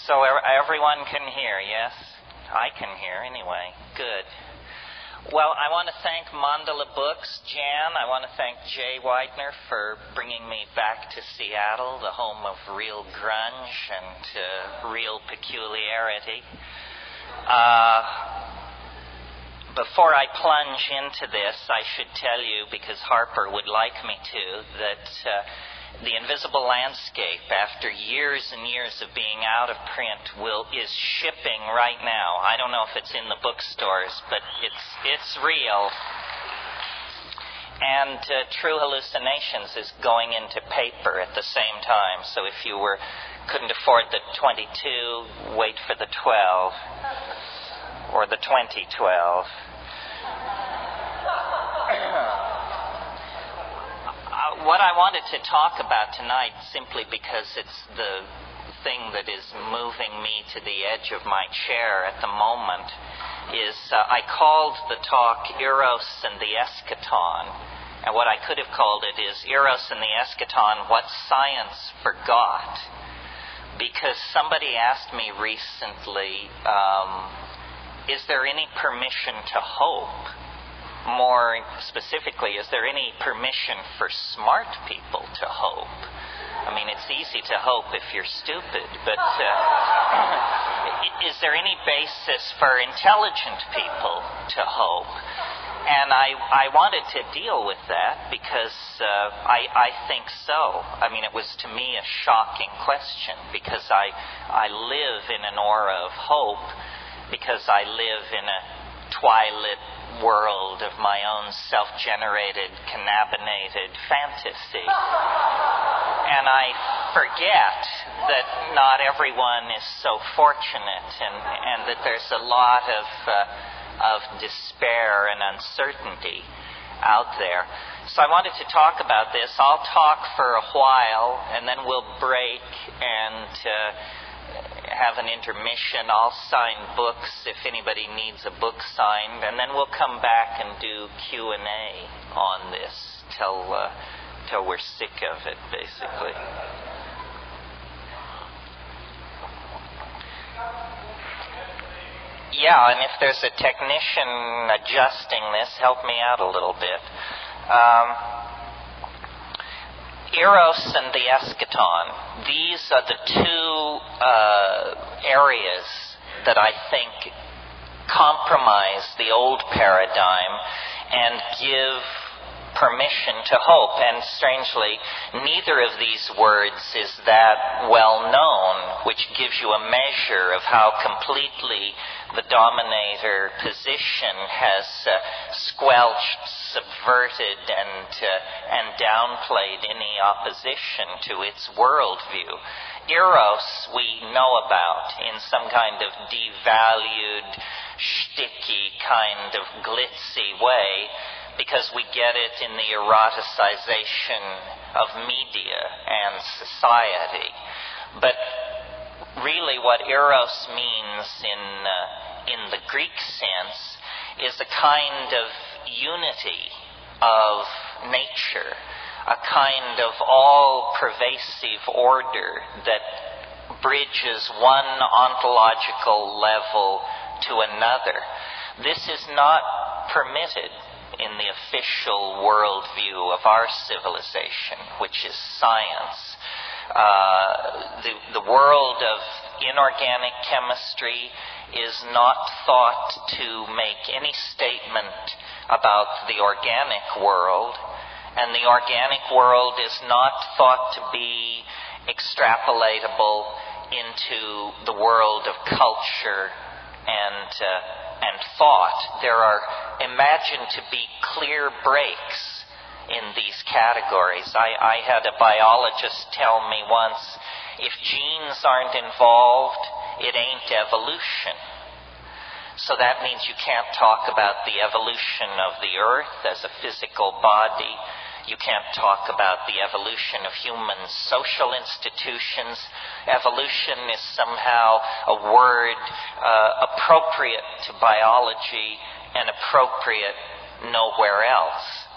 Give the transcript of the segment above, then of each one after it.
So everyone can hear, yes? I can hear anyway. Good. Well, I want to thank Mandala Books, Jan. I want to thank Jay Widener for bringing me back to Seattle, the home of real grunge and real peculiarity. Before I plunge into this, I should tell you, because Harper would like me to, that The Invisible Landscape, after years and years of being out of print, is shipping right now. I don't know if it's in the bookstores, but it's real. And True Hallucinations is going into paper at the same time. So if you couldn't afford the 22, wait for the 12 or the 2012. What I wanted to talk about tonight, simply because it's the thing that is moving me to the edge of my chair at the moment, is I called the talk Eros and the Eschaton. And what I could have called it is Eros and the Eschaton, What Science Forgot. Because somebody asked me recently, is there any permission to hope? More specifically, is there any permission for smart people to hope? I mean, it's easy to hope if you're stupid, but is there any basis for intelligent people to hope? And I wanted to deal with that because I think so. I mean, it was to me a shocking question, because I live in an aura of hope, because I live in a twilit world of my own self-generated, cannabinated fantasy. And I forget that not everyone is so fortunate, and that there's a lot of despair and uncertainty out there. So I wanted to talk about this. I'll talk for a while, and then we'll break and have an intermission. I'll sign books if anybody needs a book signed, and then we'll come back and do Q&A on this till we're sick of it, basically. Yeah, and if there's a technician adjusting this, help me out a little bit. Eros and the Eschaton, these are the two areas that I think compromise the old paradigm and give permission to hope. And strangely, neither of these words is that well known, which gives you a measure of how completely the dominator position has squelched, subverted, and downplayed any opposition to its worldview. Eros we know about in some kind of devalued, shticky, kind of glitzy way, because we get it in the eroticization of media and society. But really what Eros means in the Greek sense is a kind of unity of nature, a kind of all-pervasive order that bridges one ontological level to another. This is not permitted in the official worldview of our civilization, which is science. The world of inorganic chemistry is not thought to make any statement about the organic world, and the organic world is not thought to be extrapolatable into the world of culture and thought. There are imagined to be clear breaks in these categories. I had a biologist tell me once, if genes aren't involved, it ain't evolution. So that means you can't talk about the evolution of the earth as a physical body. You can't talk about the evolution of human social institutions. Evolution is somehow a word appropriate to biology and appropriate nowhere else.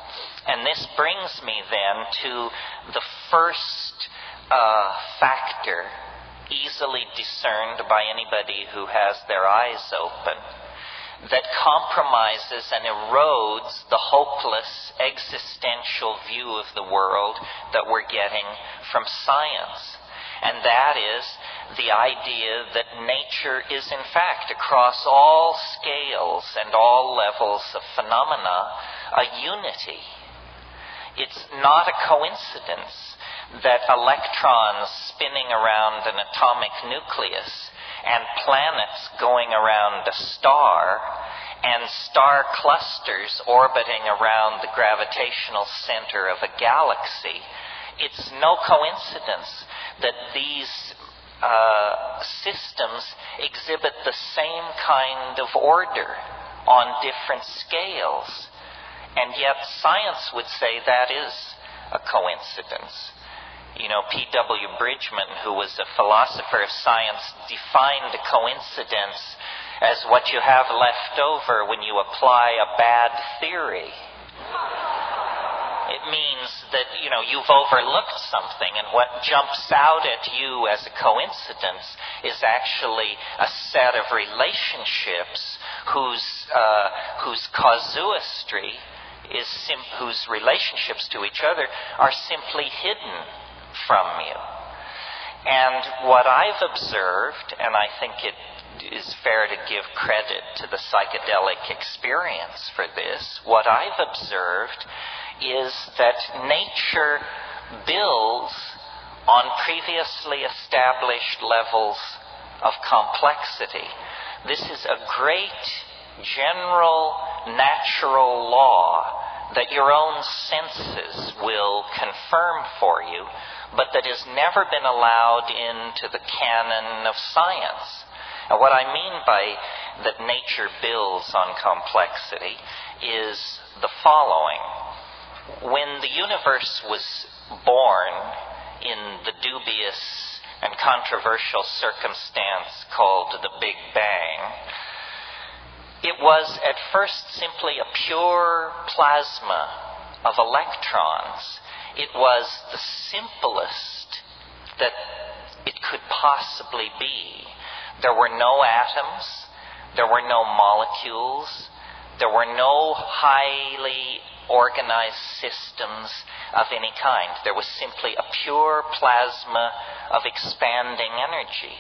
And this brings me then to the first factor easily discerned by anybody who has their eyes open, that compromises and erodes the hopeless existential view of the world that we're getting from science. And that is the idea that nature is, in fact, across all scales and all levels of phenomena, a unity. It's not a coincidence that electrons spinning around an atomic nucleus and planets going around a star and star clusters orbiting around the gravitational center of a galaxy, it's no coincidence that these systems exhibit the same kind of order on different scales. And yet science would say that is a coincidence. You know, P.W. Bridgman, who was a philosopher of science, defined a coincidence as what you have left over when you apply a bad theory. It means that, you know, you've overlooked something, and what jumps out at you as a coincidence is actually a set of relationships whose casuistry is whose relationships to each other are simply hidden from you. And what I've observed, and I think it is fair to give credit to the psychedelic experience for this, what I've observed is that nature builds on previously established levels of complexity. This is a great general natural law that your own senses will confirm for you, but that has never been allowed into the canon of science. And what I mean by that nature builds on complexity is the following. When the universe was born in the dubious and controversial circumstance called the Big Bang, it was at first simply a pure plasma of electrons. It was the simplest that it could possibly be. There were no atoms, there were no molecules, there were no highly organized systems of any kind. There was simply a pure plasma of expanding energy.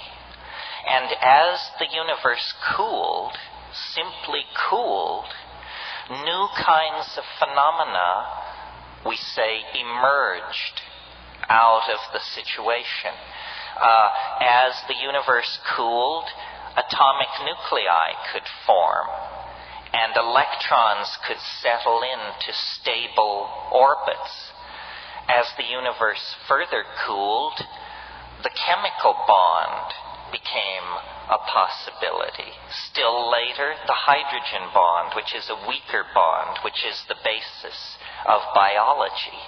And as the universe cooled, simply cooled, new kinds of phenomena, we say, emerged out of the situation. As the universe cooled, atomic nuclei could form, and electrons could settle into stable orbits. As the universe further cooled, the chemical bond became a possibility. Still later, the hydrogen bond, which is a weaker bond, which is the basis of biology.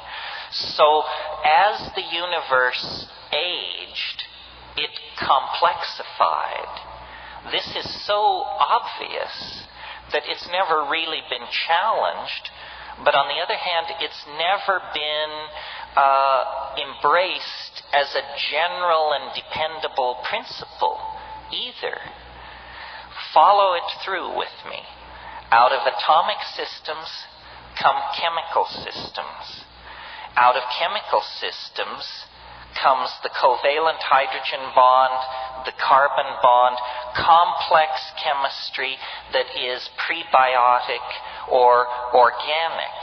So, as the universe aged, it complexified. This is so obvious that it's never really been challenged, but on the other hand, it's never been embraced as a general and dependable principle either. Follow it through with me. Out of atomic systems come chemical systems. Out of chemical systems comes the covalent hydrogen bond, the carbon bond, complex chemistry that is prebiotic or organic.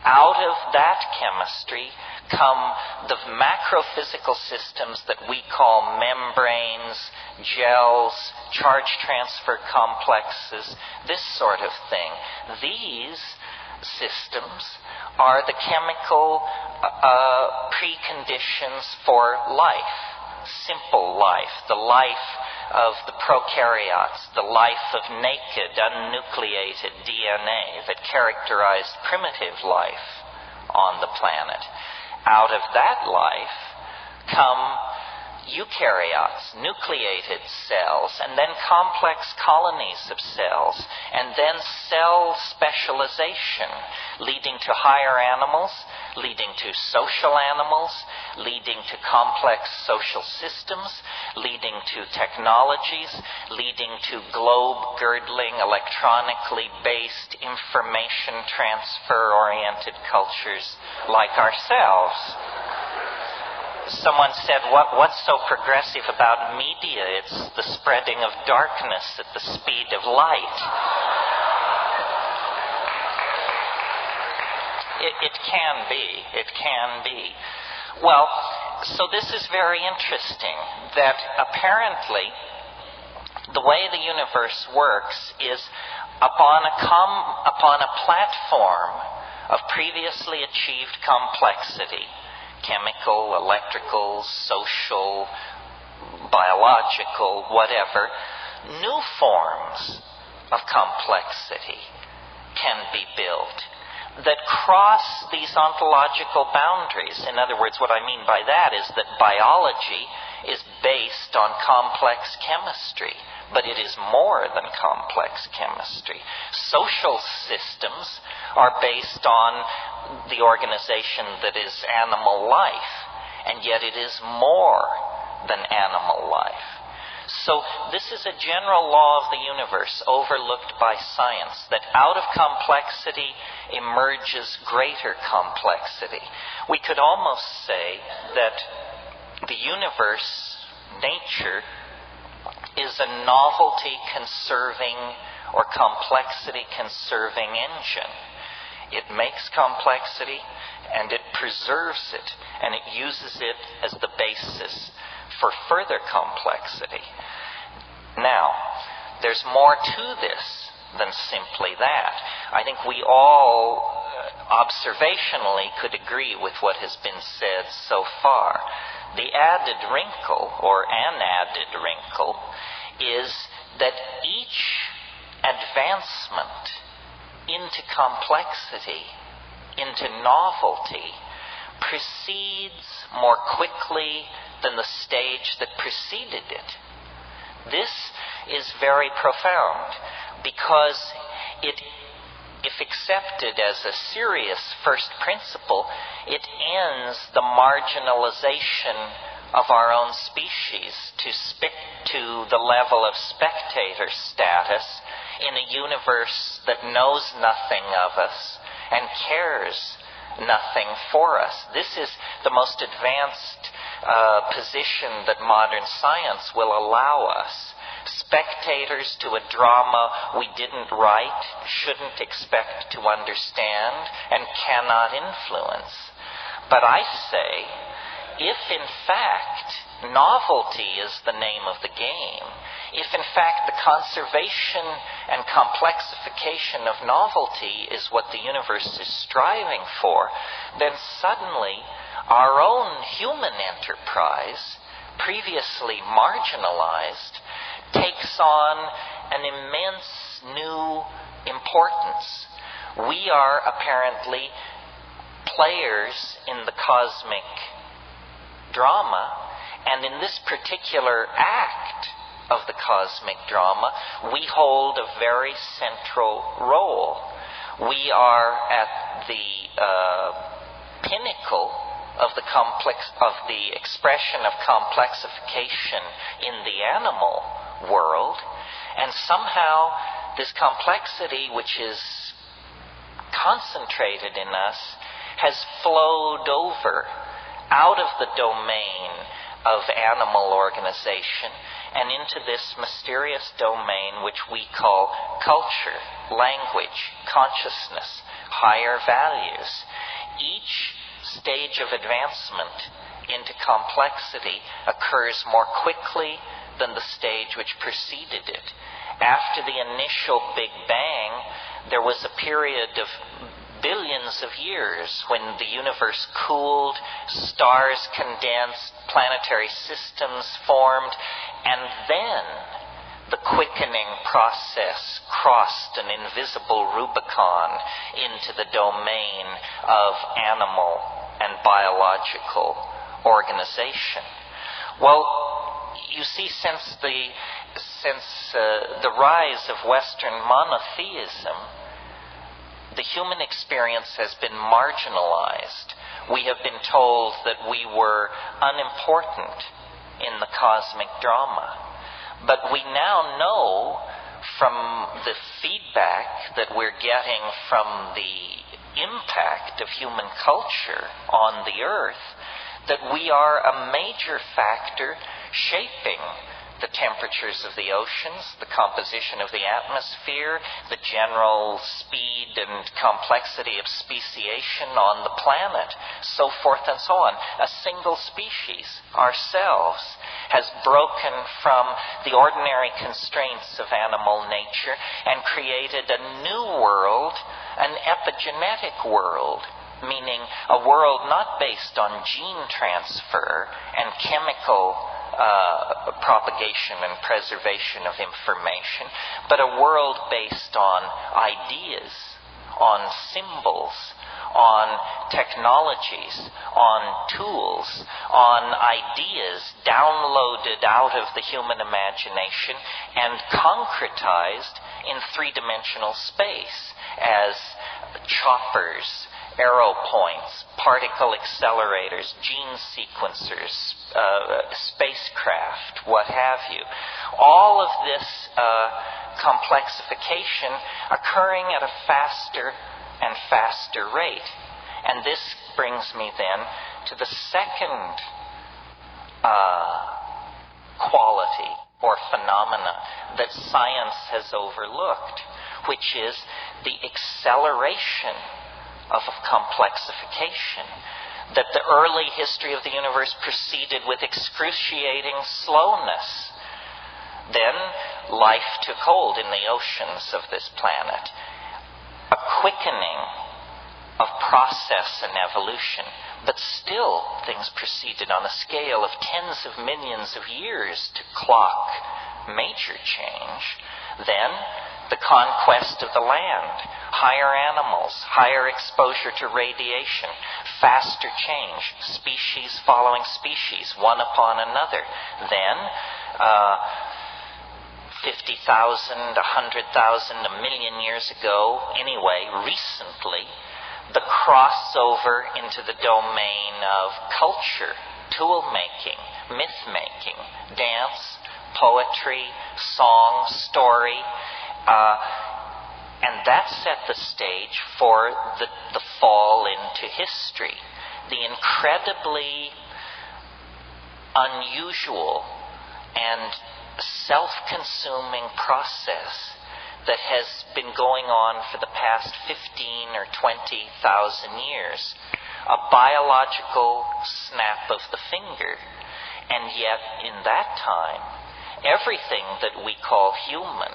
Out of that chemistry come the macrophysical systems that we call membranes, gels, charge transfer complexes, this sort of thing. These systems are the chemical preconditions for life, simple life, the life of the prokaryotes, the life of naked, unnucleated DNA that characterized primitive life on the planet. Out of that life come eukaryotes, nucleated cells, and then complex colonies of cells, and then cell specialization, leading to higher animals, leading to social animals, leading to complex social systems, leading to technologies, leading to globe-girdling, electronically based, information transfer-oriented cultures like ourselves. Someone said, what's so progressive about media? It's the spreading of darkness at the speed of light. It can be. It can be. Well, so this is very interesting, that apparently the way the universe works is upon a platform of previously achieved complexity, chemical, electrical, social, biological, whatever, new forms of complexity can be built that cross these ontological boundaries. In other words, what I mean by that is that biology is based on complex chemistry, but it is more than complex chemistry. Social systems are based on the organization that is animal life, and yet it is more than animal life. So this is a general law of the universe overlooked by science, that out of complexity emerges greater complexity. We could almost say that the universe, nature, is a novelty-conserving or complexity-conserving engine. It makes complexity and it preserves it, and it uses it as the basis for further complexity. Now, there's more to this than simply that. I think we all observationally could agree with what has been said so far. The added wrinkle, or an added wrinkle, is that each advancement into complexity, into novelty, proceeds more quickly than the stage that preceded it. This is very profound, because if accepted as a serious first principle, it ends the marginalization of our own species to the level of spectator status in a universe that knows nothing of us and cares nothing for us. This is the most advanced position that modern science will allow us. Spectators to a drama we didn't write, shouldn't expect to understand, and cannot influence. But I say, if in fact novelty is the name of the game, if in fact the conservation and complexification of novelty is what the universe is striving for, then suddenly our own human enterprise, previously marginalized, takes on an immense new importance. We are apparently players in the cosmic drama, and in this particular act of the cosmic drama, we hold a very central role. We are at the pinnacle of the expression of complexification in the animal world, and somehow this complexity, which is concentrated in us, has flowed over out of the domain of animal organization and into this mysterious domain which we call culture, language, consciousness, higher values. Each stage of advancement into complexity occurs more quickly than the stage which preceded it. After the initial Big Bang, there was a period of billions of years when the universe cooled, stars condensed, planetary systems formed, and then the quickening process crossed an invisible Rubicon into the domain of animal and biological organization. Well, you see, since the rise of Western monotheism, the human experience has been marginalized. We have been told that we were unimportant in the cosmic drama. But we now know from the feedback that we're getting from the impact of human culture on the earth that we are a major factor shaping the temperatures of the oceans, the composition of the atmosphere, the general speed and complexity of speciation on the planet, so forth and so on. A single species, ourselves, has broken from the ordinary constraints of animal nature and created a new world, an epigenetic world, meaning a world not based on gene transfer and chemical propagation and preservation of information, but a world based on ideas, on symbols, on technologies, on tools, on ideas downloaded out of the human imagination and concretized in three-dimensional space as choppers, arrow points, particle accelerators, gene sequencers, spacecraft, what have you. All of this complexification occurring at a faster and faster rate. And this brings me then to the second quality or phenomena that science has overlooked, which is the acceleration of complexification. That the early history of the universe proceeded with excruciating slowness. Then life took hold in the oceans of this planet. A quickening of process and evolution. But still, things proceeded on a scale of tens of millions of years to clock major change. Then, the conquest of the land, higher animals, higher exposure to radiation, faster change, species following species, one upon another. Then, 50,000, 100,000, a million years ago, anyway, recently, the crossover into the domain of culture, tool-making, myth-making, dance, poetry, song, story, and that set the stage for the fall into history. The incredibly unusual and self-consuming process that has been going on for the past 15 or 20,000 years. A biological snap of the finger. And yet, in that time, everything that we call human,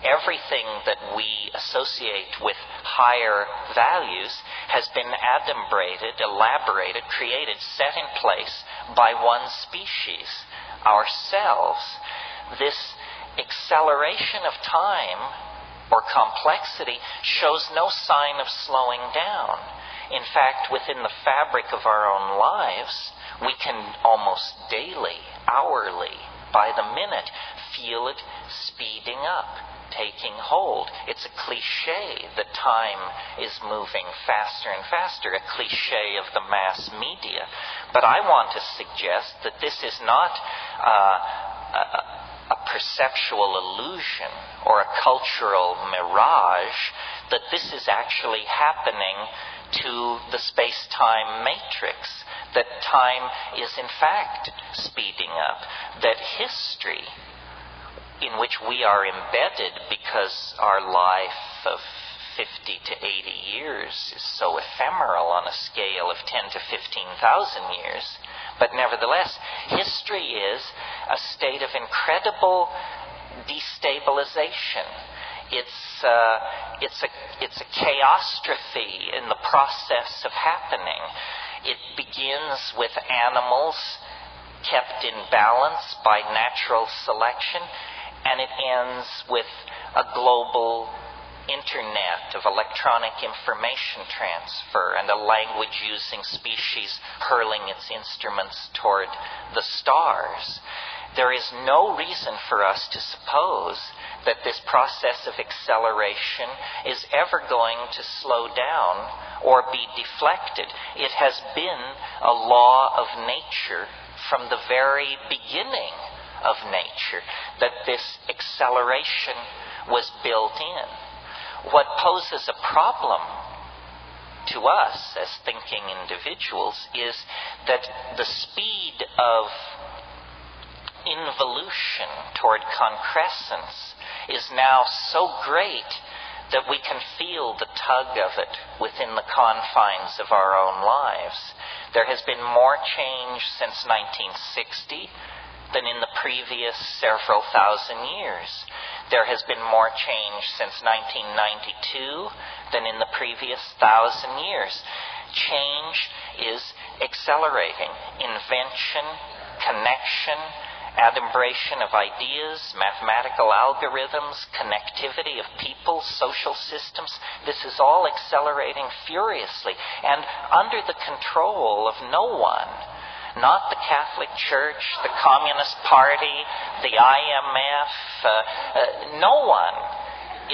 everything that we associate with higher values has been adumbrated, elaborated, created, set in place by one species, ourselves. This acceleration of time or complexity shows no sign of slowing down. In fact, within the fabric of our own lives, we can almost daily, hourly, by the minute, feel it speeding up, taking hold. It's a cliche that time is moving faster and faster, a cliche of the mass media. But I want to suggest that this is not a perceptual illusion or a cultural mirage, that this is actually happening to the space-time matrix, that time is in fact speeding up, that history in which we are embedded because our life of 50 to 80 years is so ephemeral on a scale of 10 to 15,000 years. But nevertheless, history is a state of incredible destabilization. It's a chaostrophe in the process of happening. It begins with animals kept in balance by natural selection, and it ends with a global internet of electronic information transfer and a language-using species hurling its instruments toward the stars. There is no reason for us to suppose that this process of acceleration is ever going to slow down or be deflected. It has been a law of nature from the very beginning of nature, that this acceleration was built in. What poses a problem to us as thinking individuals is that the speed of involution toward concrescence is now so great that we can feel the tug of it within the confines of our own lives. There has been more change since 1960 than in the previous several thousand years. There has been more change since 1992 than in the previous 1,000 years. Change is accelerating. Invention, connection, adumbration of ideas, mathematical algorithms, connectivity of people, social systems. This is all accelerating furiously and under the control of no one. Not the Catholic Church, the Communist Party, the IMF. No one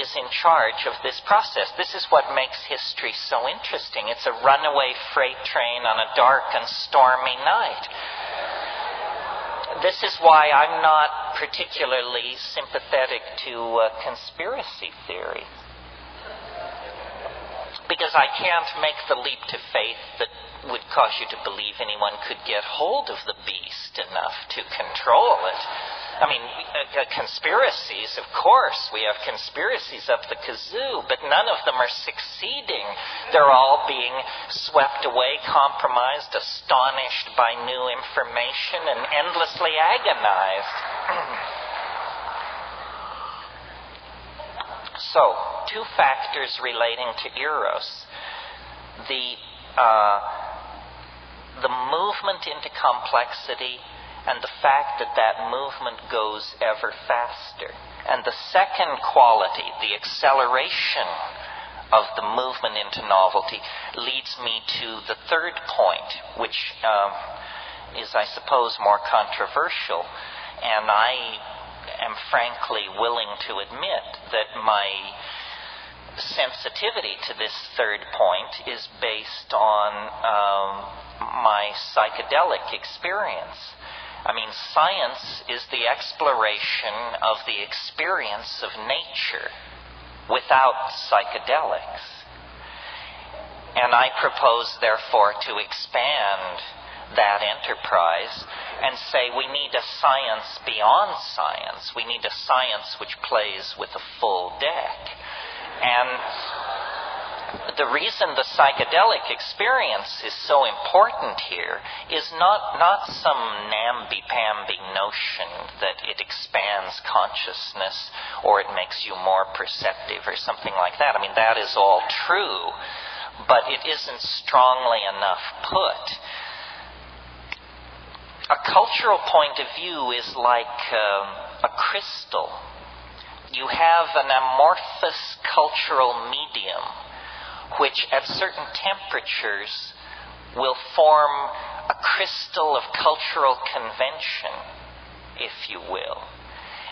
is in charge of this process. This is what makes history so interesting. It's a runaway freight train on a dark and stormy night. This is why I'm not particularly sympathetic to conspiracy theory. Because I can't make the leap to faith that would cause you to believe anyone could get hold of the beast enough to control it. I mean, conspiracies, of course, we have conspiracies up the kazoo, but none of them are succeeding. They're all being swept away, compromised, astonished by new information, and endlessly agonized. So, two factors relating to Eros. The movement into complexity and the fact that that movement goes ever faster. And the second quality, the acceleration of the movement into novelty, leads me to the third point, which is, I suppose, more controversial. And I am frankly willing to admit that my sensitivity to this third point is based on my psychedelic experience. I mean, science is the exploration of the experience of nature without psychedelics. And I propose, therefore, to expand that enterprise and say we need a science beyond science. We need a science which plays with a full deck. And the reason the psychedelic experience is so important here is not some namby-pamby notion that it expands consciousness or it makes you more perceptive or something like that. I mean, that is all true, but it isn't strongly enough put. A cultural point of view is like a crystal. You have an amorphous cultural medium which at certain temperatures will form a crystal of cultural convention, if you will.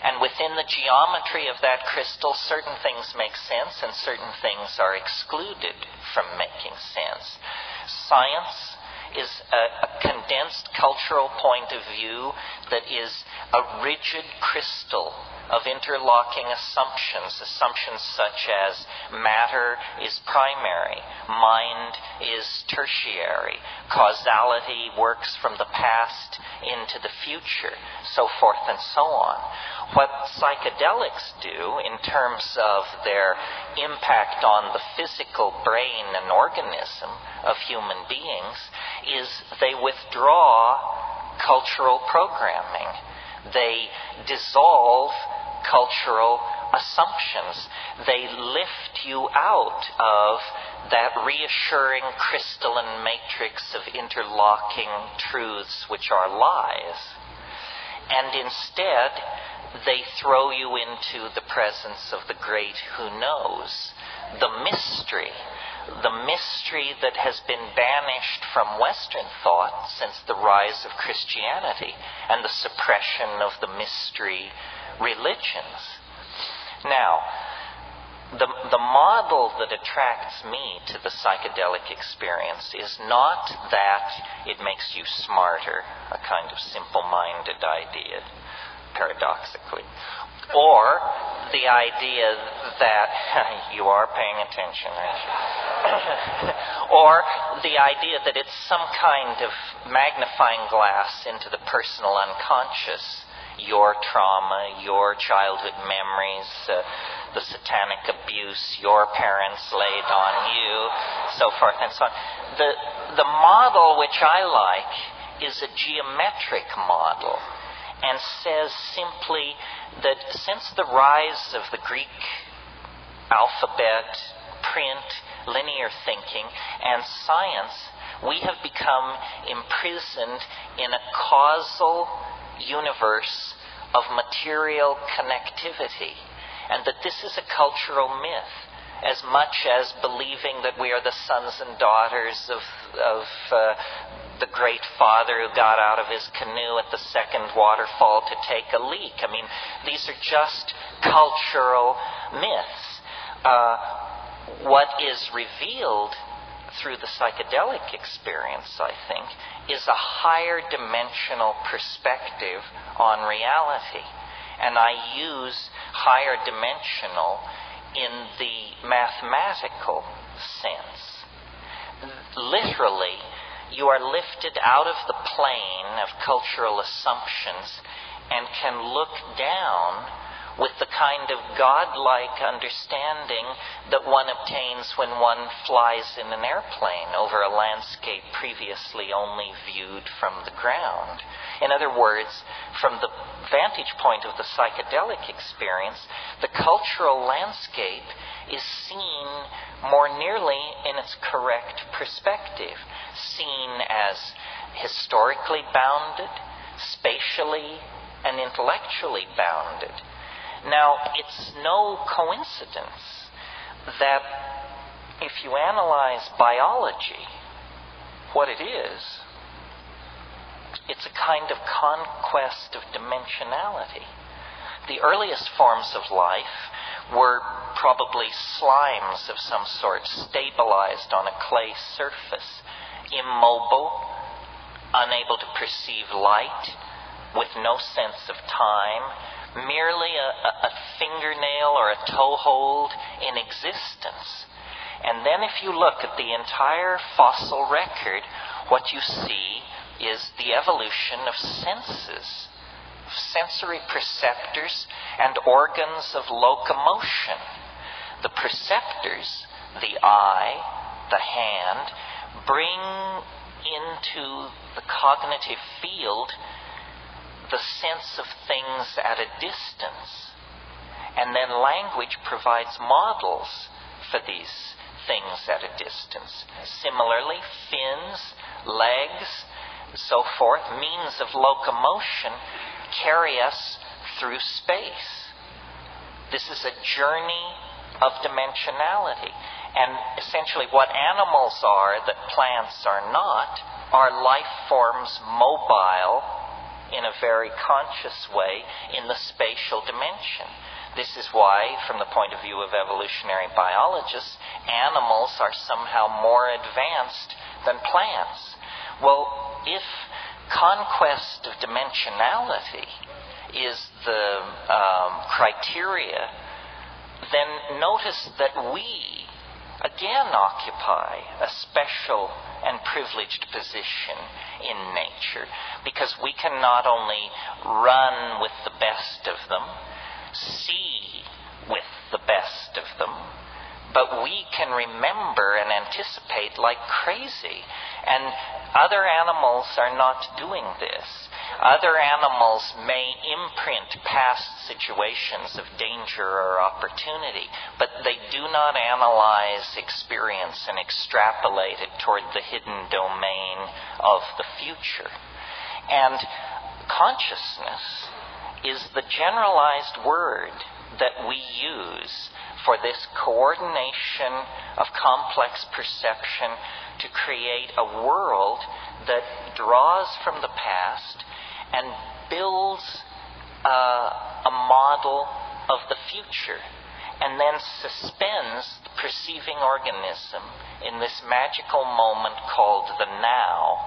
And within the geometry of that crystal, certain things make sense and certain things are excluded from making sense. Science is a condensed cultural point of view that is a rigid crystal of interlocking assumptions such as matter is primary, mind is tertiary, causality works from the past into the future, so forth and so on. What psychedelics do in terms of their impact on the physical brain and organism of human beings is they withdraw cultural programming. They dissolve cultural assumptions. They lift you out of that reassuring crystalline matrix of interlocking truths which are lies. And instead, they throw you into the presence of the great who knows, the mystery, the mystery that has been banished from Western thought since the rise of Christianity and the suppression of the mystery religions. Now, the model that attracts me to the psychedelic experience is not that it makes you smarter, a kind of simple-minded idea, paradoxically, or the idea that you are paying attention, aren't you? Or the idea that it's some kind of magnifying glass into the personal unconscious, your trauma, your childhood memories, the satanic abuse your parents laid on you, so forth and so on. The model which I like is a geometric model, and says simply that since the rise of the Greek alphabet, print, linear thinking, and science, we have become imprisoned in a causal universe of material connectivity, and that this is a cultural myth, as much as believing that we are the sons and daughters of the great father who got out of his canoe at the second waterfall to take a leak. I mean, these are just cultural myths. What is revealed through the psychedelic experience, I think, is a higher dimensional perspective on reality. And I use higher dimensional in the mathematical sense. Literally, you are lifted out of the plane of cultural assumptions and can look down with the kind of godlike understanding that one obtains when one flies in an airplane over a landscape previously only viewed from the ground. In other words, from the vantage point of the psychedelic experience, the cultural landscape is seen more nearly in its correct perspective, seen as historically bounded, spatially and intellectually bounded. Now, it's no coincidence that if you analyze biology, what it is, it's a kind of conquest of dimensionality. The earliest forms of life were probably slimes of some sort, stabilized on a clay surface, immobile, unable to perceive light, with no sense of time, merely a fingernail or a toehold in existence. And then if you look at the entire fossil record, what you see is the evolution of senses, sensory perceptors and organs of locomotion. The perceptors, the eye, the hand, bring into the cognitive field the sense of things at a distance. And then language provides models for these things at a distance. Similarly, fins, legs, so forth, means of locomotion carry us through space. This is a journey of dimensionality. And essentially what animals are that plants are not are life forms mobile in a very conscious way in the spatial dimension. This is why, from the point of view of evolutionary biologists, animals are somehow more advanced than plants. Well, if conquest of dimensionality is the criteria, then notice that we again occupy a special and privileged position in nature, because we can not only run with the best of them, see with the best of them, but we can remember and anticipate like crazy. And other animals are not doing this. Other animals may imprint past situations of danger or opportunity, but they do not analyze experience and extrapolate it toward the hidden domain of the future. And consciousness is the generalized word that we use for this coordination of complex perception to create a world that draws from the past and builds a model of the future, and then suspends the perceiving organism in this magical moment called the now,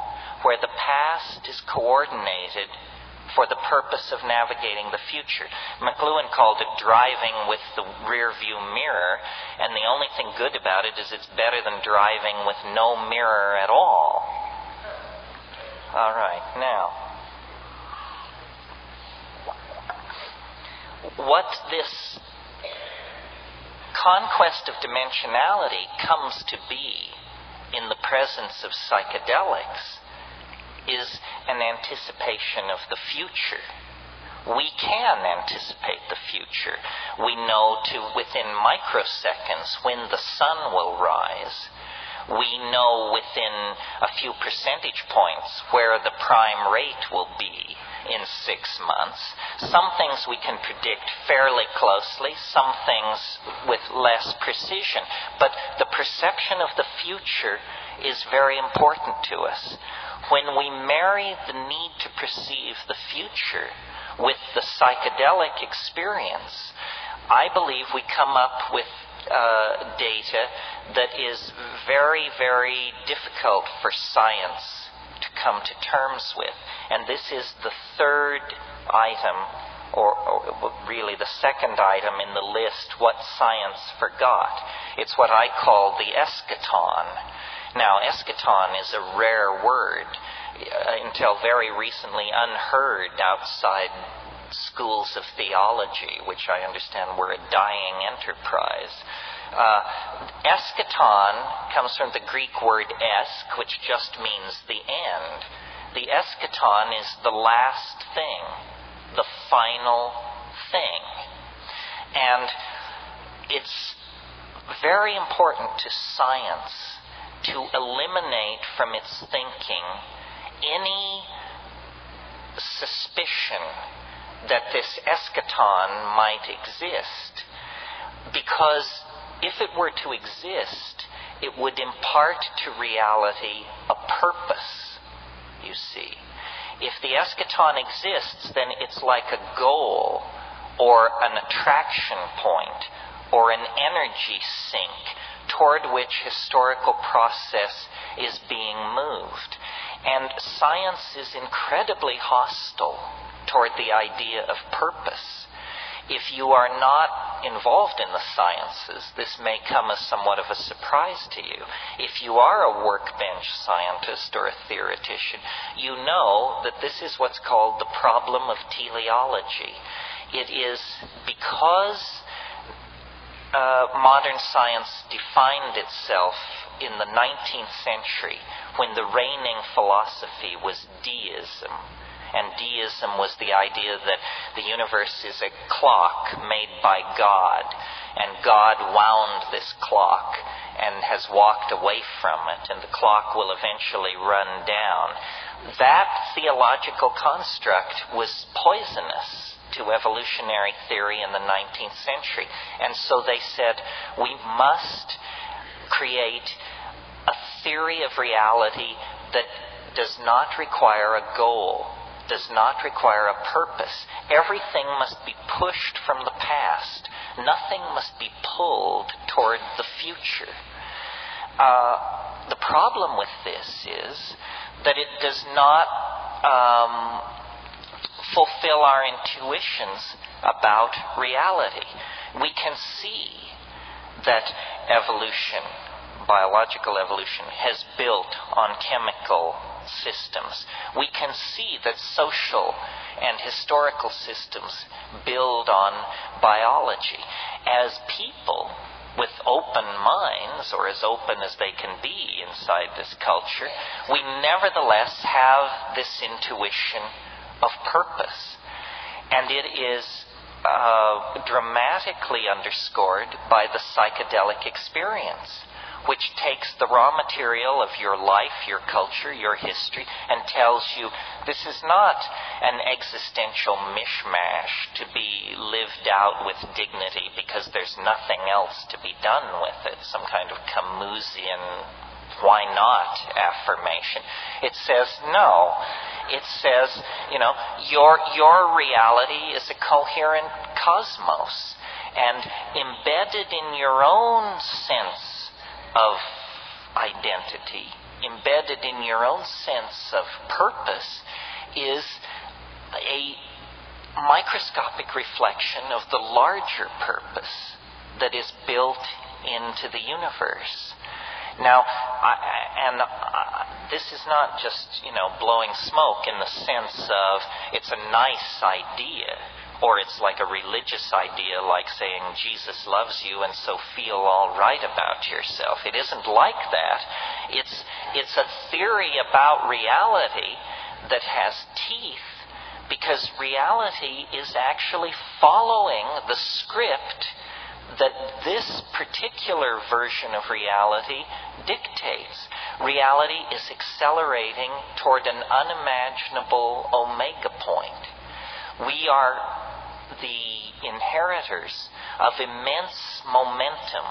where the past is coordinated for the purpose of navigating the future. McLuhan called it driving with the rear view mirror, and the only thing good about it is it's better than driving with no mirror at all. All right, now, what this conquest of dimensionality comes to be in the presence of psychedelics is an anticipation of the future. We can anticipate the future. We know within microseconds when the sun will rise. We know within a few percentage points where the prime rate will be in 6 months. Some things we can predict fairly closely, some things with less precision. But the perception of the future is very important to us. When we marry the need to perceive the future with the psychedelic experience, I believe we come up with data that is very, very difficult for science to come to terms with. And this is the third item, or really the second item in the list, what science forgot. It's what I call the eschaton. Now, eschaton is a rare word, until very recently unheard outside schools of theology, which I understand were a dying enterprise. Eschaton comes from the Greek word esk, which just means the end. The eschaton is the last thing, the final thing. And it's very important to science to eliminate from its thinking any suspicion that this eschaton might exist, because if it were to exist, it would impart to reality a purpose, you see. If the eschaton exists, then it's like a goal or an attraction point or an energy sink toward which historical process is being moved. And science is incredibly hostile toward the idea of purpose. If you are not involved in the sciences, this may come as somewhat of a surprise to you. If you are a workbench scientist or a theoretician, you know that this is what's called the problem of teleology. It is because modern science defined itself in the 19th century when the reigning philosophy was deism. And deism was the idea that the universe is a clock made by God, and God wound this clock and has walked away from it, and the clock will eventually run down. That theological construct was poisonous to evolutionary theory in the 19th century. And so they said, we must create a theory of reality that does not require a goal, does not require a purpose. Everything must be pushed from the past. Nothing must be pulled toward the future. The problem with this is that it does not fulfill our intuitions about reality. We can see that evolution, biological evolution, has built on chemical systems. We can see that social and historical systems build on biology. As people with open minds, or as open as they can be inside this culture, we nevertheless have this intuition of purpose. And it is dramatically underscored by the psychedelic experience, which takes the raw material of your life, your culture, your history, and tells you this is not an existential mishmash to be lived out with dignity because there's nothing else to be done with it, some kind of Camusian why not affirmation. It says no. It says, your reality is a coherent cosmos, and embedded in your own sense of identity, embedded in your own sense of purpose, is a microscopic reflection of the larger purpose that is built into the universe. Now, this is not just, blowing smoke in the sense of it's a nice idea, or it's like a religious idea, like saying Jesus loves you and so feel all right about yourself. It isn't like that. It's a theory about reality that has teeth, because reality is actually following the script that this particular version of reality dictates. Reality is accelerating toward an unimaginable omega point. We are the inheritors of immense momentum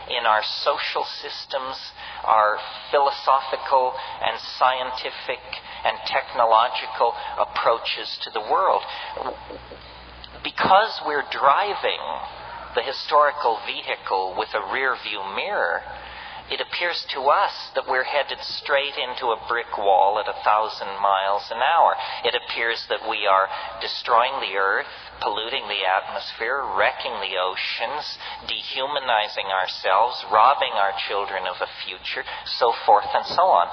in our social systems, our philosophical and scientific and technological approaches to the world. Because we're driving the historical vehicle with a rear-view mirror, it appears to us that we're headed straight into a brick wall at 1,000 miles an hour. It appears that we are destroying the earth, polluting the atmosphere, wrecking the oceans, dehumanizing ourselves, robbing our children of a future, so forth and so on.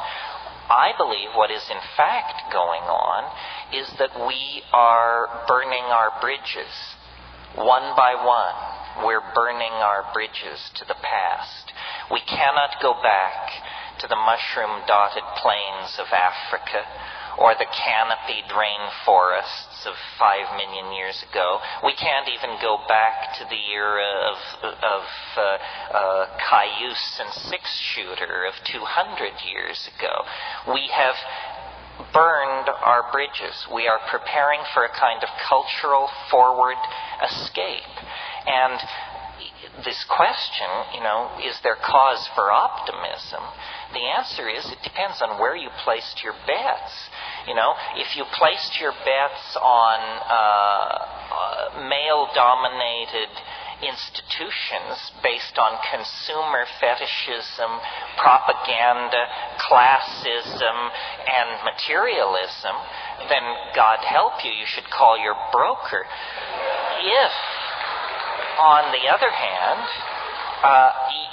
I believe what is in fact going on is that we are burning our bridges, one by one. We're burning our bridges to the past. We cannot go back to the mushroom-dotted plains of Africa or the canopied rainforests of 5 million years ago. We can't even go back to the era of cayuse and six-shooter of 200 years ago. We have burned our bridges. We are preparing for a kind of cultural forward escape. And this question, is there cause for optimism? The answer is it depends on where you placed your bets. If you placed your bets on male-dominated institutions based on consumer fetishism, propaganda, classism, and materialism, then God help you, you should call your broker. If, on the other hand,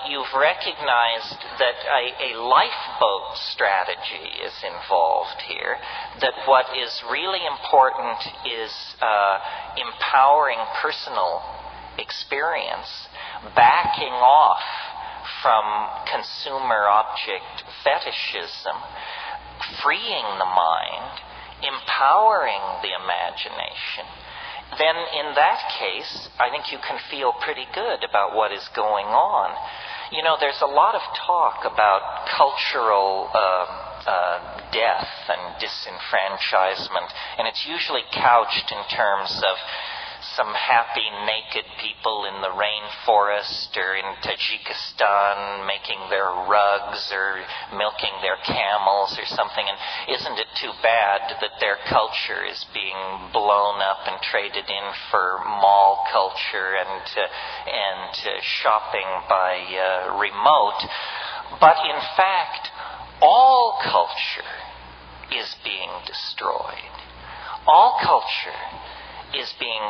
you've recognized that a lifeboat strategy is involved here, that what is really important is empowering personal experience, backing off from consumer object fetishism, freeing the mind, empowering the imagination, then in that case, I think you can feel pretty good about what is going on. There's a lot of talk about cultural death and disenfranchisement, and it's usually couched in terms of some happy naked people in the rainforest or in Tajikistan making their rugs or milking their camels or something. And isn't it too bad that their culture is being blown up and traded in for mall culture and shopping by remote? But in fact, all culture is being destroyed. All culture is being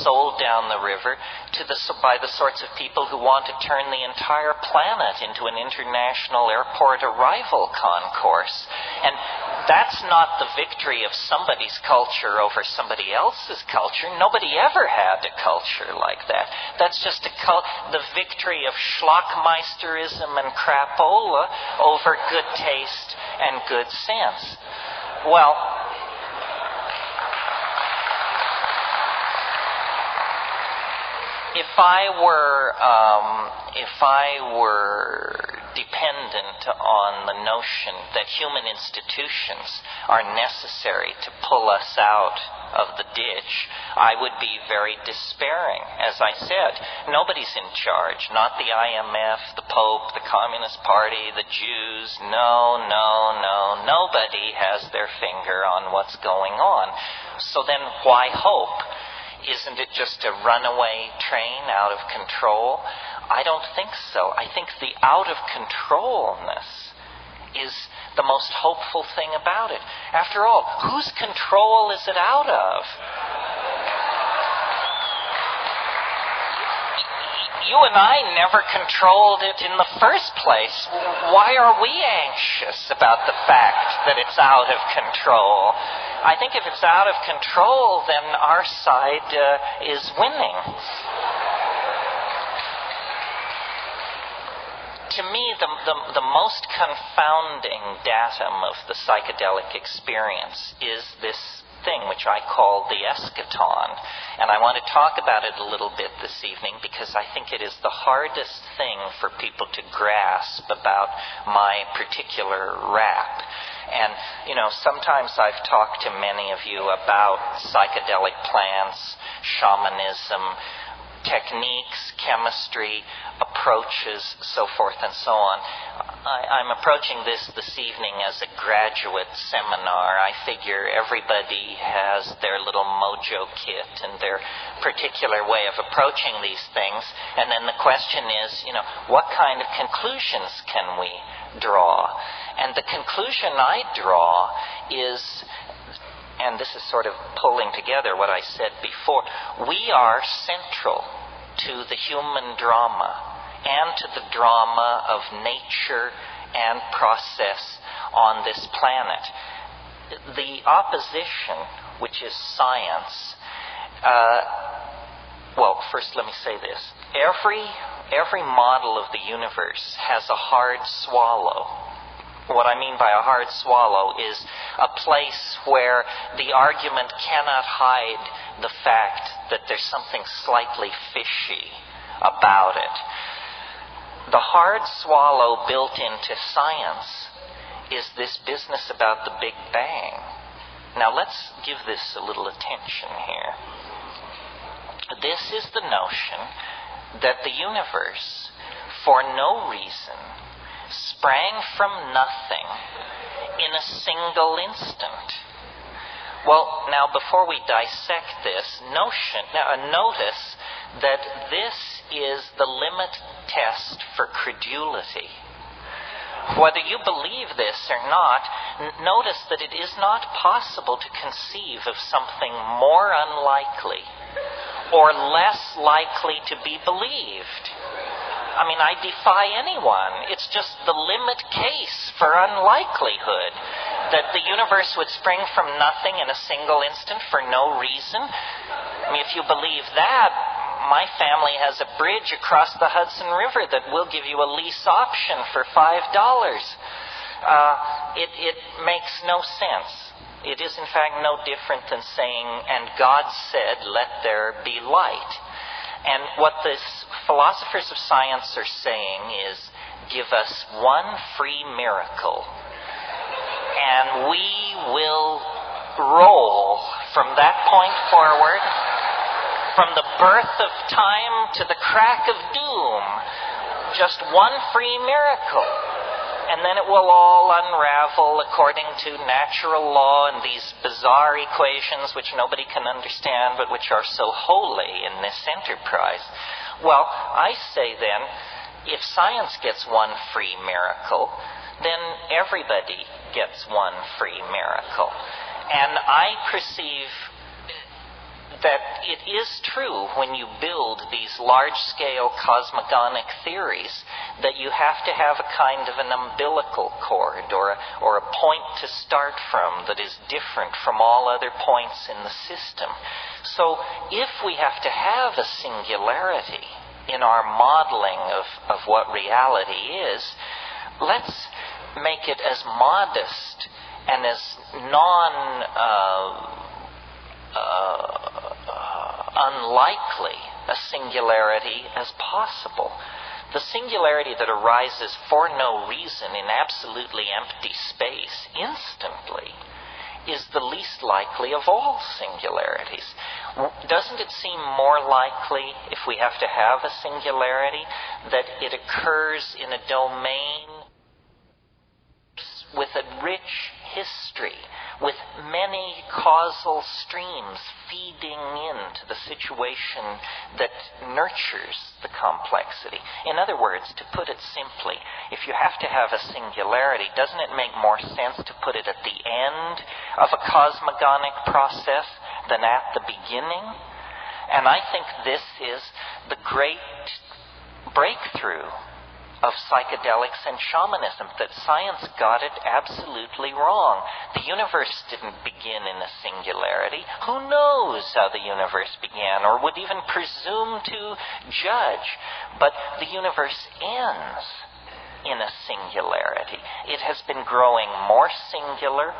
sold down the river by the sorts of people who want to turn the entire planet into an international airport arrival concourse. And that's not the victory of somebody's culture over somebody else's culture. Nobody ever had a culture like that. That's just the victory of schlockmeisterism and crapola over good taste and good sense. Well, if I were dependent on the notion that human institutions are necessary to pull us out of the ditch, I would be very despairing. As I said, nobody's in charge. Not the IMF, the Pope, the Communist Party, the Jews. No. Nobody has their finger on what's going on. So then why hope? Isn't it just a runaway train out of control? I don't think so. I think the out of controlness is the most hopeful thing about it. After all, whose control is it out of? You and I never controlled it in the first place. Why are we anxious about the fact that it's out of control? I think if it's out of control, then our side is winning. To me, the most confounding datum of the psychedelic experience is this thing which I call the Eschaton. And I want to talk about it a little bit this evening because I think it is the hardest thing for people to grasp about my particular rap. And, sometimes I've talked to many of you about psychedelic plants, shamanism, techniques, chemistry, approaches, so forth and so on. I'm approaching this evening as a graduate seminar. I figure everybody has their little mojo kit and their particular way of approaching these things. And then the question is, what kind of conclusions can we draw? And the conclusion I draw is, and this is sort of pulling together what I said before, we are central to the human drama and to the drama of nature and process on this planet. The opposition, which is science, first let me say this. Every model of the universe has a hard swallow. What I mean by a hard swallow is a place where the argument cannot hide the fact that there's something slightly fishy about it. The hard swallow built into science is this business about the Big Bang. Now let's give this a little attention here. This is the notion that the universe, for no reason, sprang from nothing in a single instant. Well, now before we dissect this notice that this is the limit test for credulity. Whether you believe this or not, notice that it is not possible to conceive of something more unlikely or less likely to be believed. I defy anyone. It's just the limit case for unlikelihood that the universe would spring from nothing in a single instant for no reason. If you believe that, my family has a bridge across the Hudson River that will give you a lease option for $5. It makes no sense. It is, in fact, no different than saying, and God said, let there be light. And what the philosophers of science are saying is, give us one free miracle, and we will roll from that point forward, from the birth of time to the crack of doom. Just one free miracle. And then it will all unravel according to natural law and these bizarre equations which nobody can understand but which are so holy in this enterprise. Well, I say then, if science gets one free miracle, then everybody gets one free miracle. And I perceive that it is true when you build these large-scale cosmogonic theories that you have to have a kind of an umbilical cord or a point to start from that is different from all other points in the system. So if we have to have a singularity in our modeling of what reality is, let's make it as modest and as unlikely a singularity as possible. The singularity that arises for no reason in absolutely empty space instantly is the least likely of all singularities. Doesn't it seem more likely, if we have to have a singularity, that it occurs in a domain with a rich history, with many causal streams feeding into the situation that nurtures the complexity? In other words, to put it simply, if you have to have a singularity, doesn't it make more sense to put it at the end of a cosmogonic process than at the beginning? And I think this is the great breakthrough of psychedelics and shamanism, that science got it absolutely wrong. The universe didn't begin in a singularity. Who knows how the universe began, or would even presume to judge? But the universe ends in a singularity. It has been growing more singular,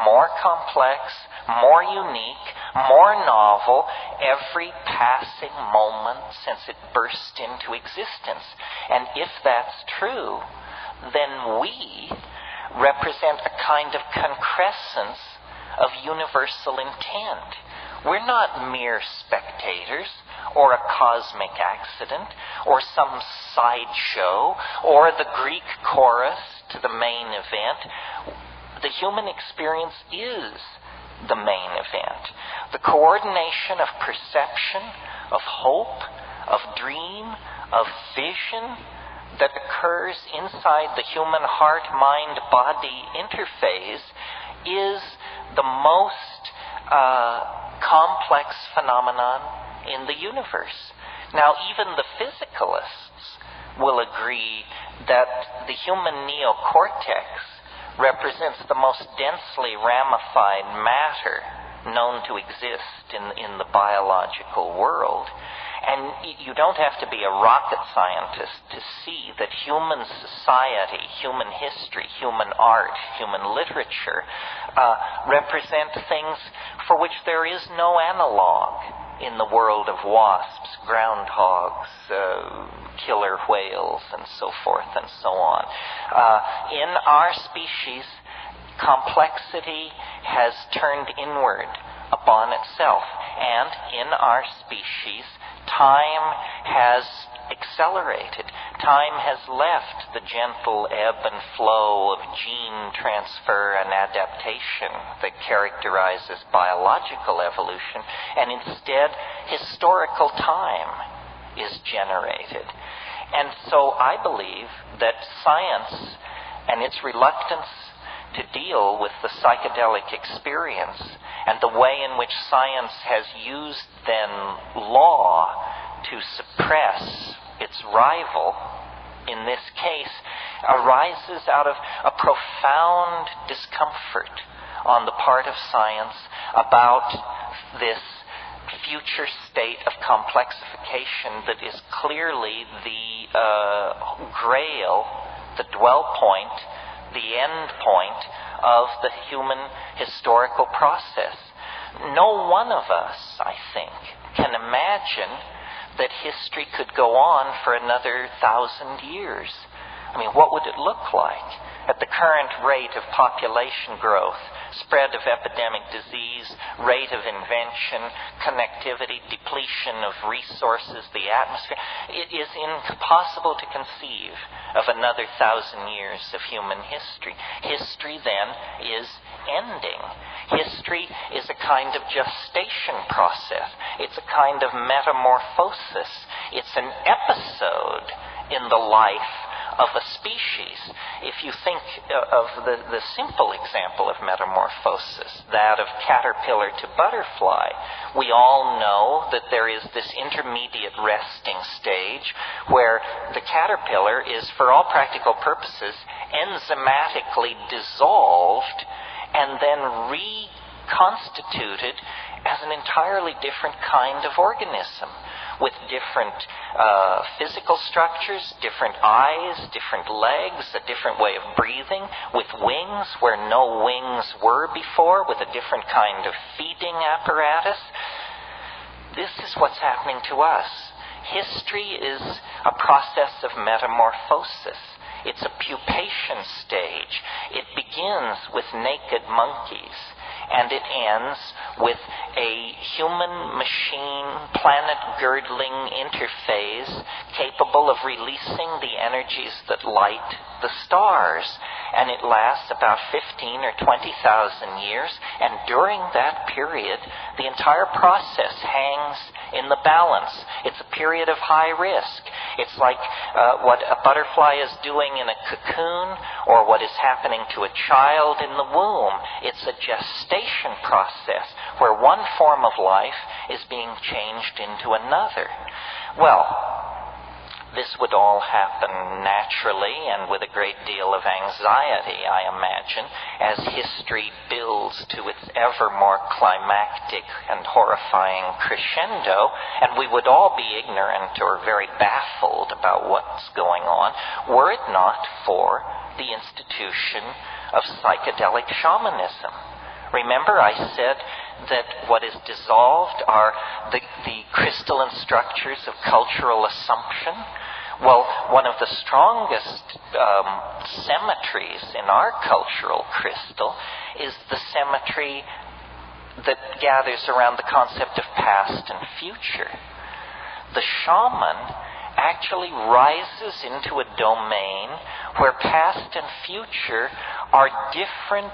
more complex, more unique, more novel every passing moment since it burst into existence. And if that's true, then we represent a kind of concrescence of universal intent. We're not mere spectators, or a cosmic accident, or some sideshow, or the Greek chorus to the main event. The human experience is the main event. The coordination of perception, of hope, of dream, of vision that occurs inside the human heart-mind-body interface is the most complex phenomenon in the universe. Now, even the physicalists will agree that the human neocortex represents the most densely ramified matter known to exist in the biological world. And you don't have to be a rocket scientist to see that human society, human history, human art, human literature represent things for which there is no analog in the world of wasps, groundhogs, killer whales, and so forth and so on. In our species, complexity has turned inward upon itself, and in our species, time has accelerated. Time has left the gentle ebb and flow of gene transfer and adaptation that characterizes biological evolution, and instead historical time is generated. And so I believe that science and its reluctance to deal with the psychedelic experience, and the way in which science has used then law to suppress its rival, in this case, arises out of a profound discomfort on the part of science about this future state of complexification that is clearly the grail, the dwell point, the end point of the human historical process. No one of us, I think, can imagine that history could go on for another 1,000 years. I mean, what would it look like? At the current rate of population growth, spread of epidemic disease, rate of invention, connectivity, depletion of resources, the atmosphere, it is impossible to conceive of another 1,000 years of human history. History, then, is ending. History is a kind of gestation process. It's a kind of metamorphosis. It's an episode in the life of a species. If you think of the simple example of metamorphosis, that of caterpillar to butterfly, we all know that there is this intermediate resting stage where the caterpillar is, for all practical purposes, enzymatically dissolved and then reconstituted as an entirely different kind of organism, with different physical structures, different eyes, different legs, a different way of breathing, with wings where no wings were before, with a different kind of feeding apparatus. This is what's happening to us. History is a process of metamorphosis. It's a pupation stage. It begins with naked monkeys, and it ends with a human-machine, planet-girdling interface capable of releasing the energies that light the stars. And it lasts about 15 or 20,000 years, and during that period, the entire process hangs in the balance. It's a period of high risk. It's like what a butterfly is doing in a cocoon, or what is happening to a child in the womb. It's a gestation process where one form of life is being changed into another. Well, this would all happen naturally and with a great deal of anxiety, I imagine, as history builds to its ever more climactic and horrifying crescendo, and we would all be ignorant or very baffled about what's going on, were it not for the institution of psychedelic shamanism. Remember, I said that what is dissolved are the crystalline structures of cultural assumption. Well, one of the strongest symmetries in our cultural crystal is the symmetry that gathers around the concept of past and future. The shaman actually rises into a domain where past and future are different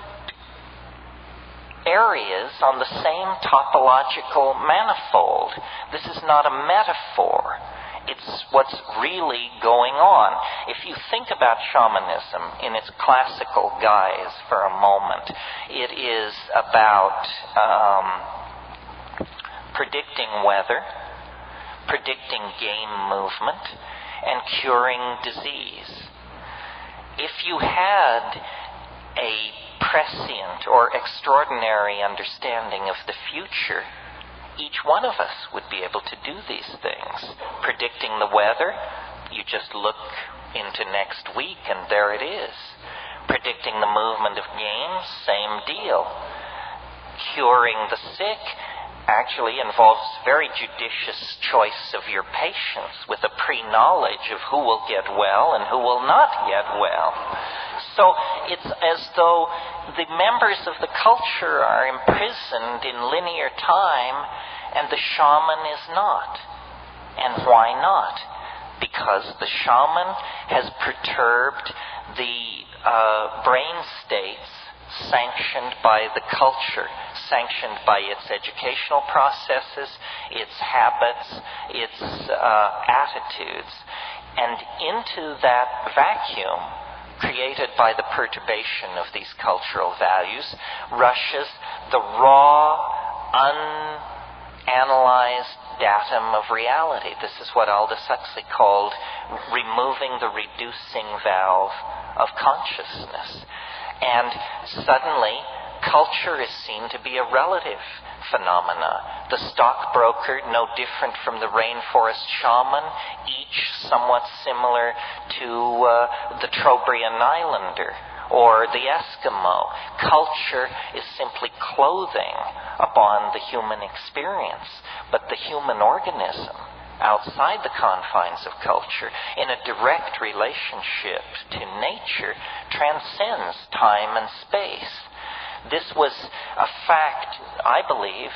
areas on the same topological manifold. This is not a metaphor. It's what's really going on. If you think about shamanism in its classical guise for a moment, it is about predicting weather, predicting game movement, and curing disease. If you had a prescient or extraordinary understanding of the future, each one of us would be able to do these things. Predicting the weather, you just look into next week and there it is. Predicting the movement of games, same deal. Curing the sick actually involves very judicious choice of your patients with a pre-knowledge of who will get well and who will not get well. So it's as though the members of the culture are imprisoned in linear time and the shaman is not. And why not? Because the shaman has perturbed the brain states sanctioned by the culture, sanctioned by its educational processes, its habits, its attitudes. And into that vacuum created by the perturbation of these cultural values rushes the raw, unanalyzed datum of reality. This is what Aldous Huxley called removing the reducing valve of consciousness. And suddenly, culture is seen to be a relative phenomena. The stockbroker, no different from the rainforest shaman, each somewhat similar to the Trobriand Islander or the Eskimo. Culture is simply clothing upon the human experience, but the human organism, outside the confines of culture, in a direct relationship to nature, transcends time and space. This was a fact, I believe,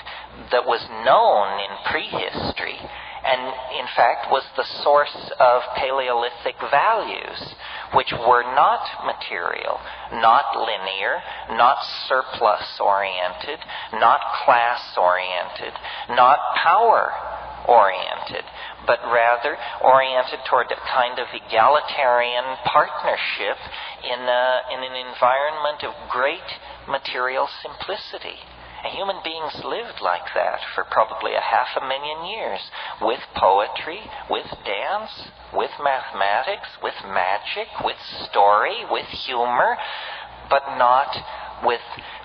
that was known in prehistory, and in fact was the source of Paleolithic values, which were not material, not linear, not surplus-oriented, not class-oriented, not power-oriented, but rather oriented toward a kind of egalitarian partnership in an environment of great material simplicity. And human beings lived like that for probably 500,000 years, with poetry, with dance, with mathematics, with magic, with story, with humor, but not with